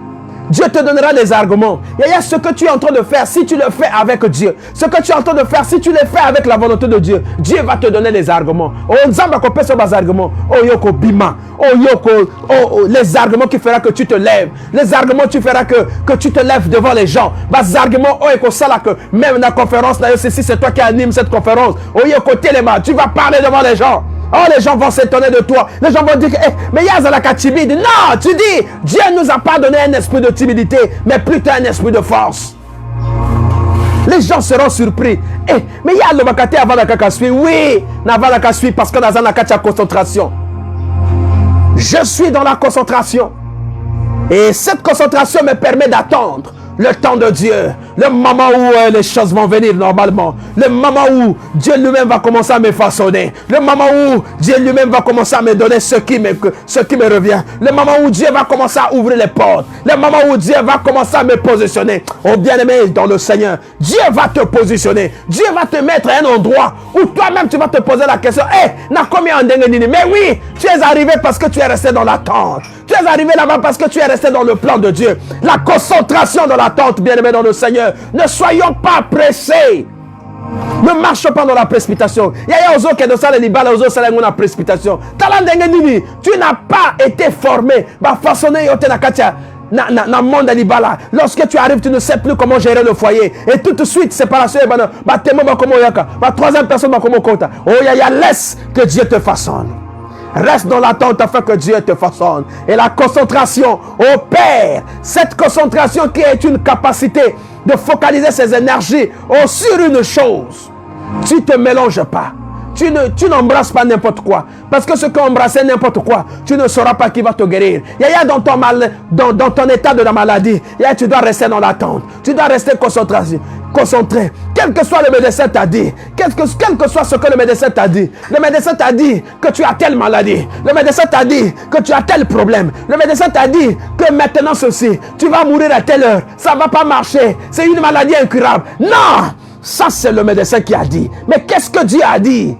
Dieu te donnera les arguments. Yaya, ce que tu es en train de faire, si tu le fais avec Dieu, ce que tu es en train de faire, si tu le fais avec la volonté de Dieu, Dieu va te donner les arguments. Oh, Nzamba kopé sur les arguments. Oh, yoko bima. Oh, yoko. Oh, les arguments qui feront que tu te lèves. Les arguments qui feront que tu te lèves devant les gens. Les arguments, oh, yoko ça là que même dans la conférence, là, si c'est toi qui anime cette conférence, oh, yoko téléma, tu vas parler devant les gens. Oh, les gens vont s'étonner de toi. Les gens vont dire, mais Yazalaka timide. Non, tu dis, Dieu ne nous a pas donné un esprit de timidité, mais plutôt un esprit de force. Les gens seront surpris. Mais il y a le makate avant la kakasui. Oui, avant la kakasui parce que dans la concentration. Je suis dans la concentration. Et cette concentration me permet d'attendre le temps de Dieu, le moment où les choses vont venir normalement, le moment où Dieu lui-même va commencer à me façonner, le moment où Dieu lui-même va commencer à me donner ce qui me revient, le moment où Dieu va commencer à ouvrir les portes, le moment où Dieu va commencer à me positionner. Oh bien-aimé dans le Seigneur, Dieu va te positionner, Dieu va te mettre à un endroit où toi-même tu vas te poser la question, mais oui, tu es arrivé parce que tu es resté dans l'attente. Tu es arrivé là-bas parce que tu es resté dans le plan de Dieu. La concentration dans l'attente, bien-aimé dans le Seigneur. Ne soyons pas pressés. Ne marche pas dans la précipitation. Tu n'as pas été formé. Lorsque tu arrives, tu ne sais plus comment gérer le foyer. Et tout de suite, séparation. Troisième personne. Oh, laisse que Dieu te façonne. Reste dans l'attente afin que Dieu te façonne. Et la concentration opère. Cette concentration qui est une capacité de focaliser ses énergies sur une chose. Tu ne te mélanges pas. Tu n'embrasses pas n'importe quoi. Parce que ce qu'embrasser n'importe quoi, tu ne sauras pas qui va te guérir. Yaya, dans ton état de la maladie, yaya, tu dois rester dans l'attente. Tu dois rester concentré. Quel que soit le médecin t'a dit, quel que soit ce que le médecin t'a dit. Le médecin t'a dit que tu as telle maladie. Le médecin t'a dit que tu as tel problème. Le médecin t'a dit que maintenant ceci, tu vas mourir à telle heure. Ça ne va pas marcher. C'est une maladie incurable. Non! Ça, c'est le médecin qui a dit. Mais qu'est-ce que Dieu a dit?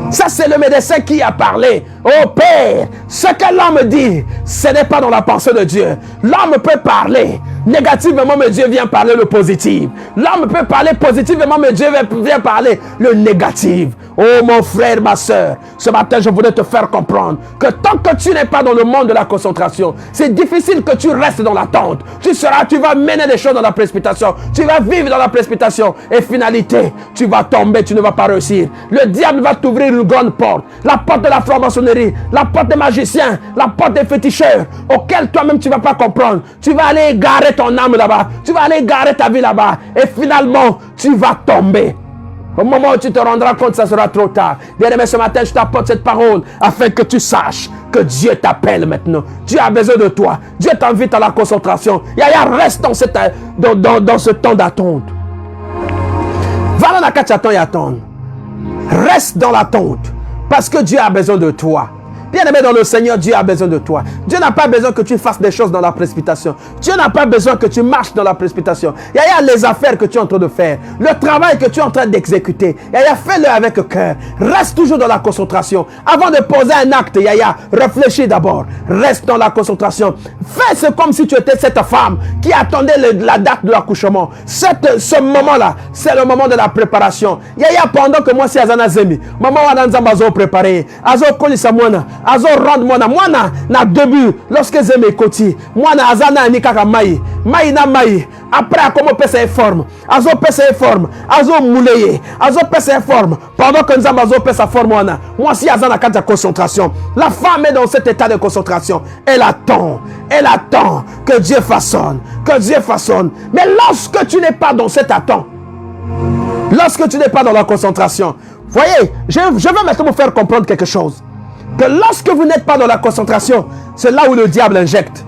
Ça, c'est le médecin qui a parlé. Oh Père, ce que l'homme dit, ce n'est pas dans la pensée de Dieu. L'homme peut parler négativement, mais Dieu vient parler le positif. L'homme peut parler positivement, mais Dieu vient parler le négatif. Oh mon frère, ma soeur, ce matin, je voulais te faire comprendre que tant que tu n'es pas dans le monde de la concentration, c'est difficile que tu restes dans l'attente. Tu vas mener les choses dans la précipitation. Tu vas vivre dans la précipitation. Et finalité, tu vas tomber, tu ne vas pas réussir. Le diable va t'ouvrir une grande porte. La porte de la franc-maçonnerie, la porte des magiciens, la porte des féticheurs, auxquels toi-même tu ne vas pas comprendre. Tu vas aller garer ton âme là-bas. Tu vas aller garer ta vie là-bas. Et finalement, tu vas tomber. Au moment où tu te rendras compte, ça sera trop tard. Bien-aimé, ce matin, je t'apporte cette parole afin que tu saches que Dieu t'appelle maintenant. Dieu a besoin de toi. Dieu t'invite à la concentration. Yaya, reste dans ce temps d'attente. Va dans la catch et attendre. Reste dans l'attente. Parce que Dieu a besoin de toi. Bien-aimé dans le Seigneur, Dieu a besoin de toi. Dieu n'a pas besoin que tu fasses des choses dans la précipitation. Dieu n'a pas besoin que tu marches dans la précipitation. Yaya, les affaires que tu es en train de faire, le travail que tu es en train d'exécuter, Yaya, fais-le avec cœur. Reste toujours dans la concentration. Avant de poser un acte, Yaya, réfléchis d'abord. Reste dans la concentration. Fais comme si tu étais cette femme qui attendait la date de l'accouchement. Ce moment-là, c'est le moment de la préparation. Yaya, pendant que moi, si Azana Zemi, maman Wananzamba zo préparé, Azo Kolisa Mwana, Azo rendre Mwana, Mwana na début, lorsque Zemi Koti, Mwana Azana Nikaka Maï, Maï na Maï, après comment peut se forme, Azo peut se forme, Azo mouleye, Azo peut se forme, pendant que Nzamba Azo peut sa forme, moi si Azana quand la concentration, la femme est dans cet état de concentration, elle attend que Dieu façonne, mais lorsque tu n'es pas dans cette attente, lorsque tu n'es pas dans la concentration, voyez, je veux maintenant vous faire comprendre quelque chose. Que lorsque vous n'êtes pas dans la concentration, c'est là où le diable injecte.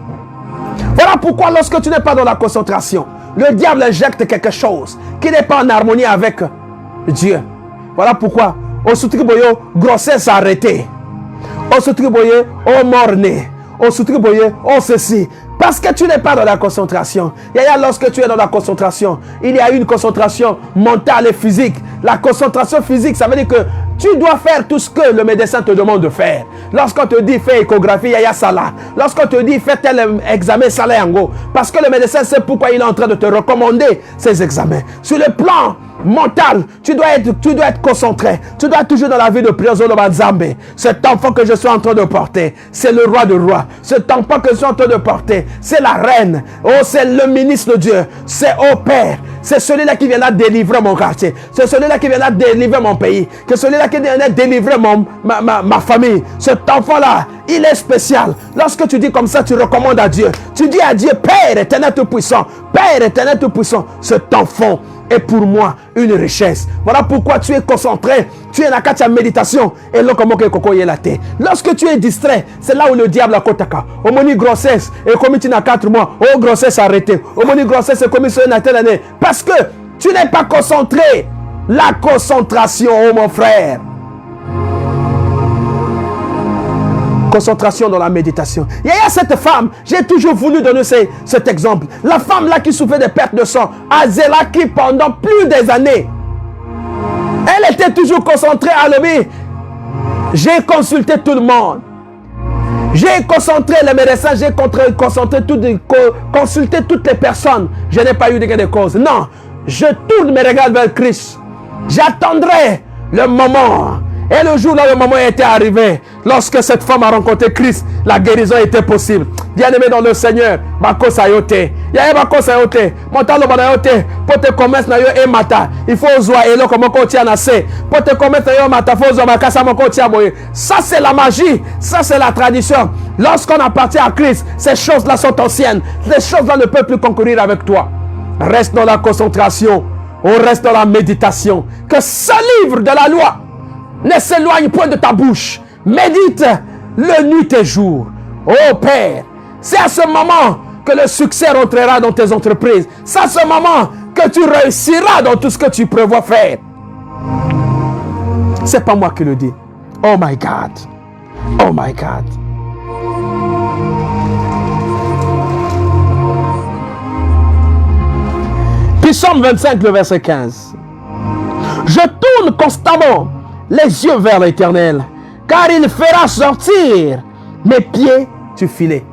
Voilà pourquoi lorsque tu n'es pas dans la concentration, le diable injecte quelque chose qui n'est pas en harmonie avec Dieu. Voilà pourquoi au soutriboyo, grossesse arrêtée. Au soutriboyo, au mort-né. Au soutriboyo, au ceci. Parce que tu n'es pas dans la concentration. Yaya, lorsque tu es dans la concentration, il y a une concentration mentale et physique. La concentration physique, ça veut dire que Tu dois faire tout ce que le médecin te demande de faire. Lorsqu'on te dit fais échographie, il y a ça là. Lorsqu'on te dit fais tel examen, ça là en gros. Parce que le médecin sait pourquoi il est en train de te recommander ces examens. Sur le plan mental, tu dois être concentré. Tu dois être toujours dans la vie de prière. Cet enfant que je suis en train de porter, c'est le roi de rois. Cet enfant que je suis en train de porter, c'est la reine. Oh, c'est le ministre de Dieu. C'est au Père. C'est celui-là qui viendra délivrer mon quartier. C'est celui-là qui viendra délivrer mon pays. C'est celui-là qui viendra délivrer ma famille. Cet enfant-là, il est spécial. Lorsque tu dis comme ça, tu recommandes à Dieu. Tu dis à Dieu, Père éternel tout-puissant, Père éternel tout-puissant, cet enfant est pour moi une richesse. Voilà pourquoi tu es concentré. Tu es dans la méditation. Et là, comment que Koko est la tête. Lorsque tu es distrait, c'est là où le diable a kotaka. Au moni grossesse, et comme tu n'as 4 mois, oh grossesse arrêtée. Au moni grossesse, et comme tu as telle année. Parce que tu n'es pas concentré. La concentration, oh mon frère. Concentration dans la méditation. Il y a cette femme, j'ai toujours voulu donner cet exemple. La femme là qui souffrait de perte de sang, Azela, qui pendant plus des années, elle était toujours concentrée à lever. J'ai consulté tout le monde. J'ai concentré les médecins, j'ai consulté toutes les personnes. Je n'ai pas eu de gain de cause. Non, je tourne mes regards vers Christ. J'attendrai le moment. Et le jour là, le moment était arrivé. Lorsque cette femme a rencontré Christ, la guérison était possible. Bien-aimé dans le Seigneur, pour te commettre et mata, il faut et là comment continuer à nacer. Pour te commettre mata, ça c'est la magie, ça c'est la tradition. Lorsqu'on appartient à Christ, ces choses-là sont anciennes. Ces choses-là ne peuvent plus concourir avec toi. Reste dans la concentration, on reste dans la méditation. Que ce livre de la loi ne s'éloigne point de ta bouche. Médite le nuit et jour. Oh Père, c'est à ce moment que le succès rentrera dans tes entreprises. C'est à ce moment que tu réussiras dans tout ce que tu prévois faire. C'est pas moi qui le dis. Oh my God. Oh my God. Psaume 25, le verset 15. Je tourne constamment les yeux vers l'Éternel, car il fera sortir mes pieds du filet.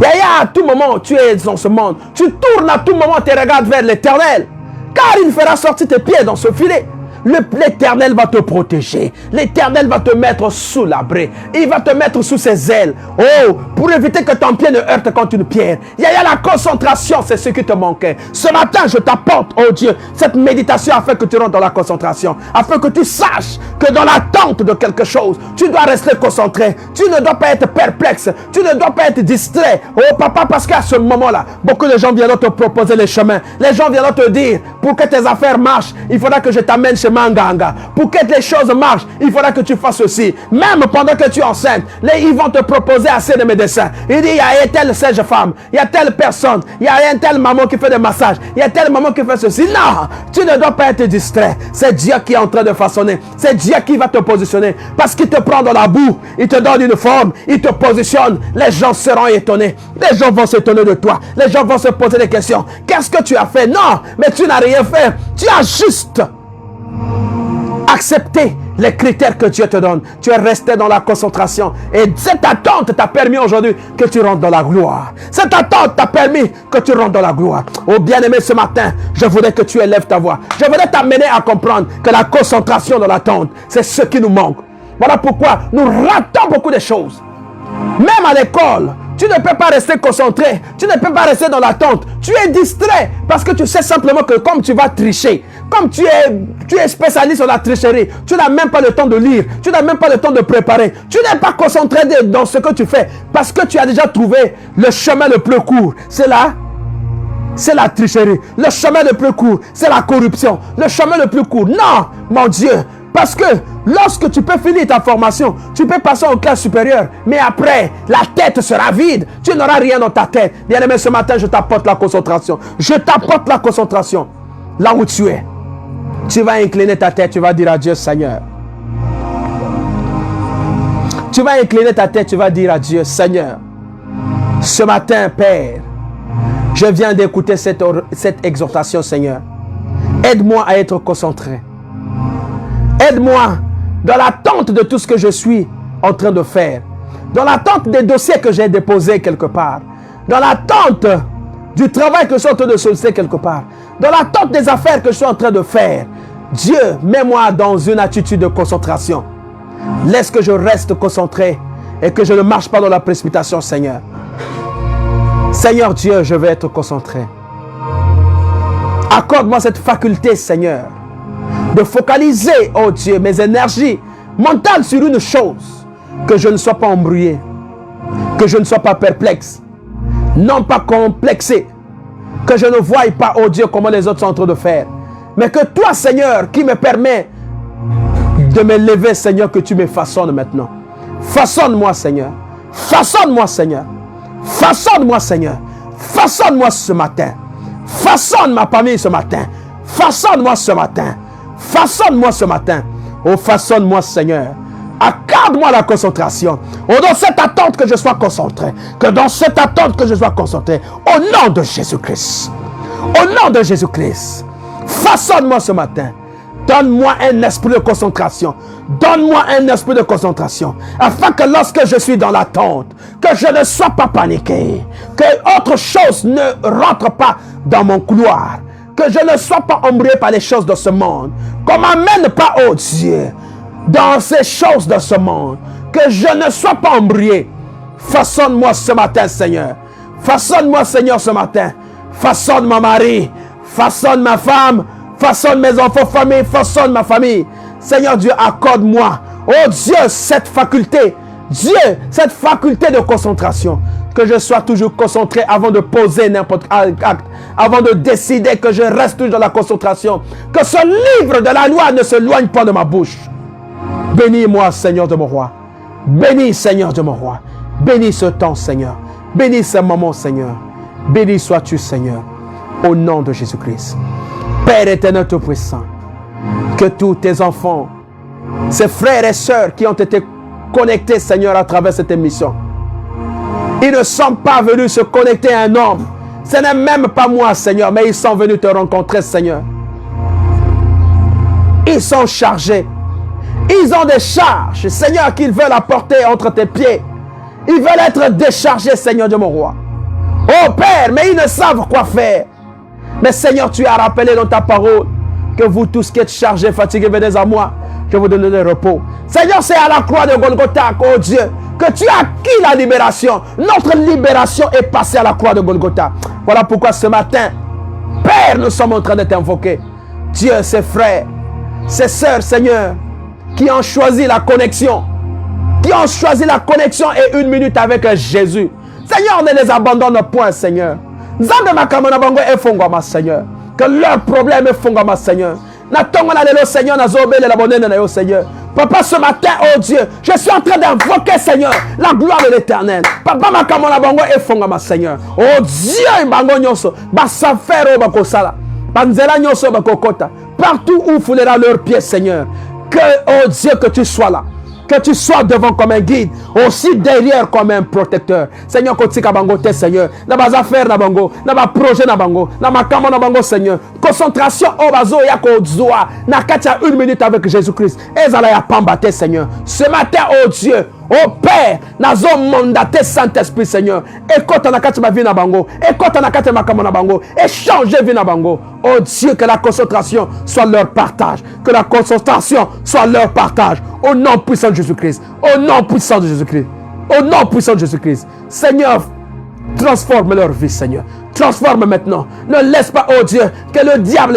Yaya, à tout moment, tu es dans ce monde. Tu tournes à tout moment tes regards vers l'Éternel, car il fera sortir tes pieds dans ce filet. L'Éternel va te protéger. L'Éternel va te mettre sous l'abri. Il va te mettre sous ses ailes. Oh, pour éviter que ton pied ne heurte contre une pierre. Il y a la concentration, c'est ce qui te manquait. Ce matin, je t'apporte, oh Dieu, cette méditation afin que tu rentres dans la concentration. Afin que tu saches que dans l'attente de quelque chose, tu dois rester concentré. Tu ne dois pas être perplexe. Tu ne dois pas être distrait. Oh papa, parce qu'à ce moment-là, beaucoup de gens viendront te proposer les chemins. Les gens viendront te dire, pour que tes affaires marchent, il faudra que je t'amène chez Manganga. Pour que les choses marchent, il faudra que tu fasses ceci. Même pendant que tu es enceinte, ils vont te proposer assez de médecins. Il dit, il y a telle sage-femme, il y a telle personne, il y a une telle maman qui fait des massages, il y a telle maman qui fait ceci. Non, tu ne dois pas être distrait. C'est Dieu qui est en train de façonner. C'est Dieu qui va te positionner. Parce qu'il te prend dans la boue, il te donne une forme, il te positionne. Les gens seront étonnés. Les gens vont s'étonner de toi. Les gens vont se poser des questions. Qu'est-ce que tu as fait? Non, mais tu n'as rien fait. Tu as juste accepter les critères que Dieu te donne. Tu es resté dans la concentration. Et cette attente t'a permis aujourd'hui que tu rentres dans la gloire. Cette attente t'a permis que tu rentres dans la gloire. Oh bien-aimé, ce matin, je voudrais que tu élèves ta voix. Je voudrais t'amener à comprendre que la concentration dans l'attente, c'est ce qui nous manque. Voilà pourquoi nous ratons beaucoup de choses. Même à l'école, tu ne peux pas rester concentré. Tu ne peux pas rester dans l'attente. Tu es distrait parce que tu sais simplement que comme tu vas tricher, comme tu es spécialiste sur la tricherie, tu n'as même pas le temps de lire. Tu n'as même pas le temps de préparer. Tu n'es pas concentré dans ce que tu fais parce que tu as déjà trouvé le chemin le plus court. C'est la tricherie. Le chemin le plus court, c'est la corruption. Le chemin le plus court. Non, mon Dieu. Parce que lorsque tu peux finir ta formation, tu peux passer aux classes supérieures. Mais après, la tête sera vide. Tu n'auras rien dans ta tête. Bien-aimé, ce matin, je t'apporte la concentration. Je t'apporte la concentration. Là où tu es, tu vas incliner ta tête. Tu vas dire à Dieu, Seigneur. Tu vas incliner ta tête. Tu vas dire à Dieu, Seigneur. Ce matin, Père, je viens d'écouter cette exhortation, Seigneur. Aide-moi à être concentré. Aide-moi dans l'attente de tout ce que je suis en train de faire, dans l'attente des dossiers que j'ai déposés quelque part, dans l'attente du travail que je suis en train de solliciter quelque part, dans l'attente des affaires que je suis en train de faire. Dieu, mets-moi dans une attitude de concentration. Laisse que je reste concentré et que je ne marche pas dans la précipitation, Seigneur. Seigneur Dieu, je vais être concentré. Accorde-moi cette faculté, Seigneur, de focaliser, oh Dieu, mes énergies mentales sur une chose, que je ne sois pas embrouillé, que je ne sois pas perplexe, non pas complexé, que je ne voie pas, oh Dieu, comment les autres sont en train de faire, mais que toi, Seigneur, qui me permet de me lever, Seigneur, que tu me façonnes maintenant. Façonne-moi, Seigneur. Façonne-moi, Seigneur. Façonne-moi, Seigneur. Façonne-moi ce matin. Façonne ma famille ce matin. Façonne-moi ce matin. Façonne-moi ce matin. Oh, façonne-moi, Seigneur. Accorde-moi la concentration. Oh, dans cette attente que je sois concentré. Que dans cette attente que je sois concentré. Au nom de Jésus-Christ. Au nom de Jésus-Christ. Façonne-moi ce matin. Donne-moi un esprit de concentration. Donne-moi un esprit de concentration. Afin que lorsque je suis dans l'attente, que je ne sois pas paniqué. Que autre chose ne rentre pas dans mon couloir. Que je ne sois pas embrouillé par les choses de ce monde. Qu'on ne m'amène pas, oh Dieu, dans ces choses de ce monde. Que je ne sois pas embrouillé. Façonne-moi ce matin, Seigneur. Façonne-moi, Seigneur, ce matin. Façonne ma mari. Façonne ma femme. Façonne mes enfants, famille. Façonne ma famille. Seigneur Dieu, accorde-moi, oh Dieu, cette faculté. Dieu, cette faculté de concentration. Que je sois toujours concentré avant de poser n'importe quel acte. Avant de décider, que je reste toujours dans la concentration. Que ce livre de la loi ne se loigne pas de ma bouche. Bénis-moi, Seigneur de mon roi. Bénis, Seigneur de mon roi. Bénis ce temps, Seigneur. Bénis ce moment, Seigneur. Bénis sois-tu, Seigneur. Au nom de Jésus-Christ. Père éternel tout-puissant, que tous tes enfants, ces frères et sœurs qui ont été connectés, Seigneur, à travers cette émission, ils ne sont pas venus se connecter à un homme. Ce n'est même pas moi, Seigneur, mais ils sont venus te rencontrer, Seigneur. Ils sont chargés. Ils ont des charges, Seigneur, qu'ils veulent apporter entre tes pieds. Ils veulent être déchargés, Seigneur de mon roi. Oh Père, mais ils ne savent quoi faire. Mais Seigneur, tu as rappelé dans ta parole que vous tous qui êtes chargés, fatigués, venez à moi. Je vous donnerai le repos. Seigneur, c'est à la croix de Golgotha, oh Dieu, que tu as acquis la libération. Notre libération est passée à la croix de Golgotha. Voilà pourquoi ce matin, Père, nous sommes en train de t'invoquer. Dieu, ses frères, ses sœurs, Seigneur, qui ont choisi la connexion. Qui ont choisi la connexion et une minute avec Jésus. Seigneur, ne les abandonne point, Seigneur. Seigneur, que leur problème est fondama, Seigneur. Seigneur. Papa, ce matin, oh Dieu, je suis en train d'invoquer, Seigneur, la gloire de l'Éternel. Papa, ma kamona bango et fongama, Seigneur. Oh Dieu, bango nyoso, basafero bakosala, banzela nyoso bakokota. Partout où foulera leurs pieds, Seigneur. Que, oh Dieu, que tu sois là. Que tu sois devant comme un guide, aussi derrière comme un protecteur. Seigneur, kotika bango te, Seigneur. Na bas affaire na bango, na bas projet na bango, na makamo na bango, Seigneur. Concentration au bazo yako zoa. Na katia une minute avec Jésus-Christ. Ezala ya pambate, Seigneur. Ce matin, oh Dieu, oh Père, nazo mandaté Saint-Esprit, Seigneur. Écoute na katia ma vie na bango. Écoute na katia makamo na bango. Échange vie na bango. Oh Dieu, que la concentration soit leur partage. Que la concentration soit leur partage. Au nom puissant de Jésus-Christ. Au nom puissant de Jésus-Christ. Au nom puissant de Jésus-Christ. Seigneur, transforme leur vie, Seigneur. Transforme maintenant. Ne laisse pas, oh Dieu, que le diable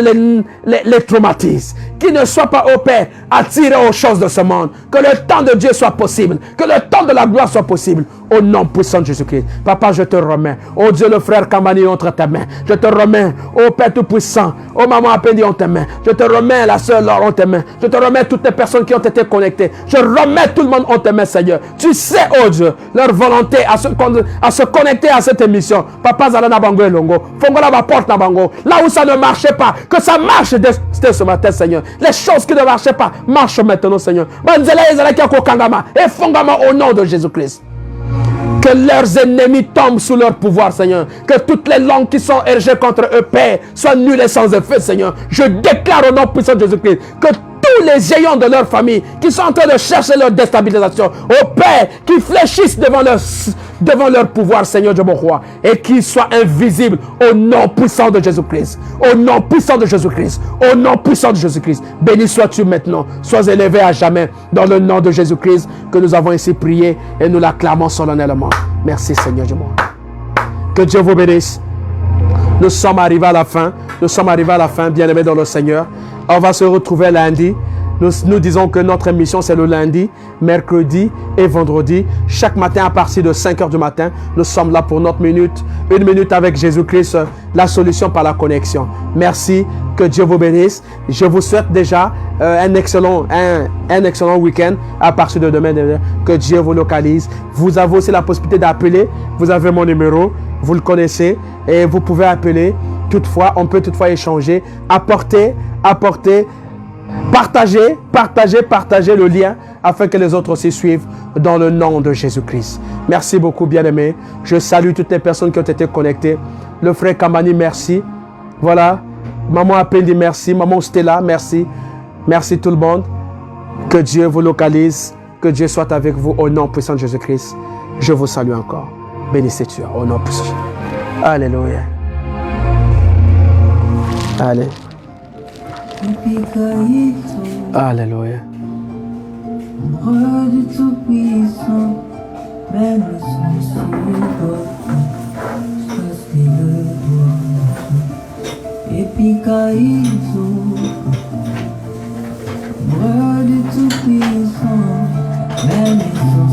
les traumatise. Qu'il ne soit pas, oh Père, attiré aux choses de ce monde. Que le temps de Dieu soit possible. Que le temps de la gloire soit possible. Au nom puissant de Jésus-Christ. Papa, je te remets. Oh Dieu, le frère Kamani entre tes mains. Je te remets, oh Père Tout-Puissant. Oh Maman Apendi en tes mains. Je te remets la sœur Laure en tes mains. Je te remets toutes les personnes qui ont été connectées. Je remets tout le monde en tes mains, Seigneur. Tu sais, oh Dieu, leur volonté à se connecter à cette émission. Papa Zalana Bango et Longo. Fongola va porte na Bango. Là où ça ne marchait pas, que ça marche dès ce matin, Seigneur. Les choses qui ne marchaient pas, marchent maintenant, Seigneur. Et Fongama au nom de Jésus-Christ. Que leurs ennemis tombent sous leur pouvoir, Seigneur. Que toutes les langues qui sont érigées contre eux, Père, soient nulles et sans effet, Seigneur. Je déclare au nom puissant de Jésus-Christ que tous les géants de leur famille qui sont en train de chercher leur déstabilisation, au Père, qui fléchissent devant leur pouvoir, Seigneur Dieu mon roi, et qu'ils soient invisibles au nom puissant de Jésus-Christ. Au nom puissant de Jésus-Christ. Au nom puissant de Jésus-Christ. Béni sois-tu maintenant. Sois élevé à jamais dans le nom de Jésus-Christ que nous avons ici prié et nous l'acclamons solennellement. Merci Seigneur Dieu mon roi. Que Dieu vous bénisse. Nous sommes arrivés à la fin. Nous sommes arrivés à la fin, bien-aimés dans le Seigneur. On va se retrouver lundi. Nous disons que notre émission, c'est le lundi, mercredi et vendredi. Chaque matin, à partir de 5 heures du matin, nous sommes là pour notre minute. Une minute avec Jésus-Christ, la solution par la connexion. Merci. Que Dieu vous bénisse. Je vous souhaite déjà un excellent week-end à partir de demain. Que Dieu vous localise. Vous avez aussi la possibilité d'appeler. Vous avez mon numéro. Vous le connaissez. Et vous pouvez appeler. Toutefois, on peut toutefois échanger. Apporter. Partagez le lien afin que les autres aussi suivent dans le nom de Jésus-Christ. Merci beaucoup, bien-aimés. Je salue toutes les personnes qui ont été connectées. Le frère Kamani, merci. Voilà. Maman Apendi, merci. Maman Stella, merci. Merci tout le monde. Que Dieu vous localise. Que Dieu soit avec vous au nom puissant de Jésus-Christ. Je vous salue encore. Bénissez-tu au nom puissant. Alléluia. Allez. Alléluia. Roi du Tout-Puissant, même le sorcier doit chasser le doigt. Epikaïto, roi du Tout-Puissant, même le sorcier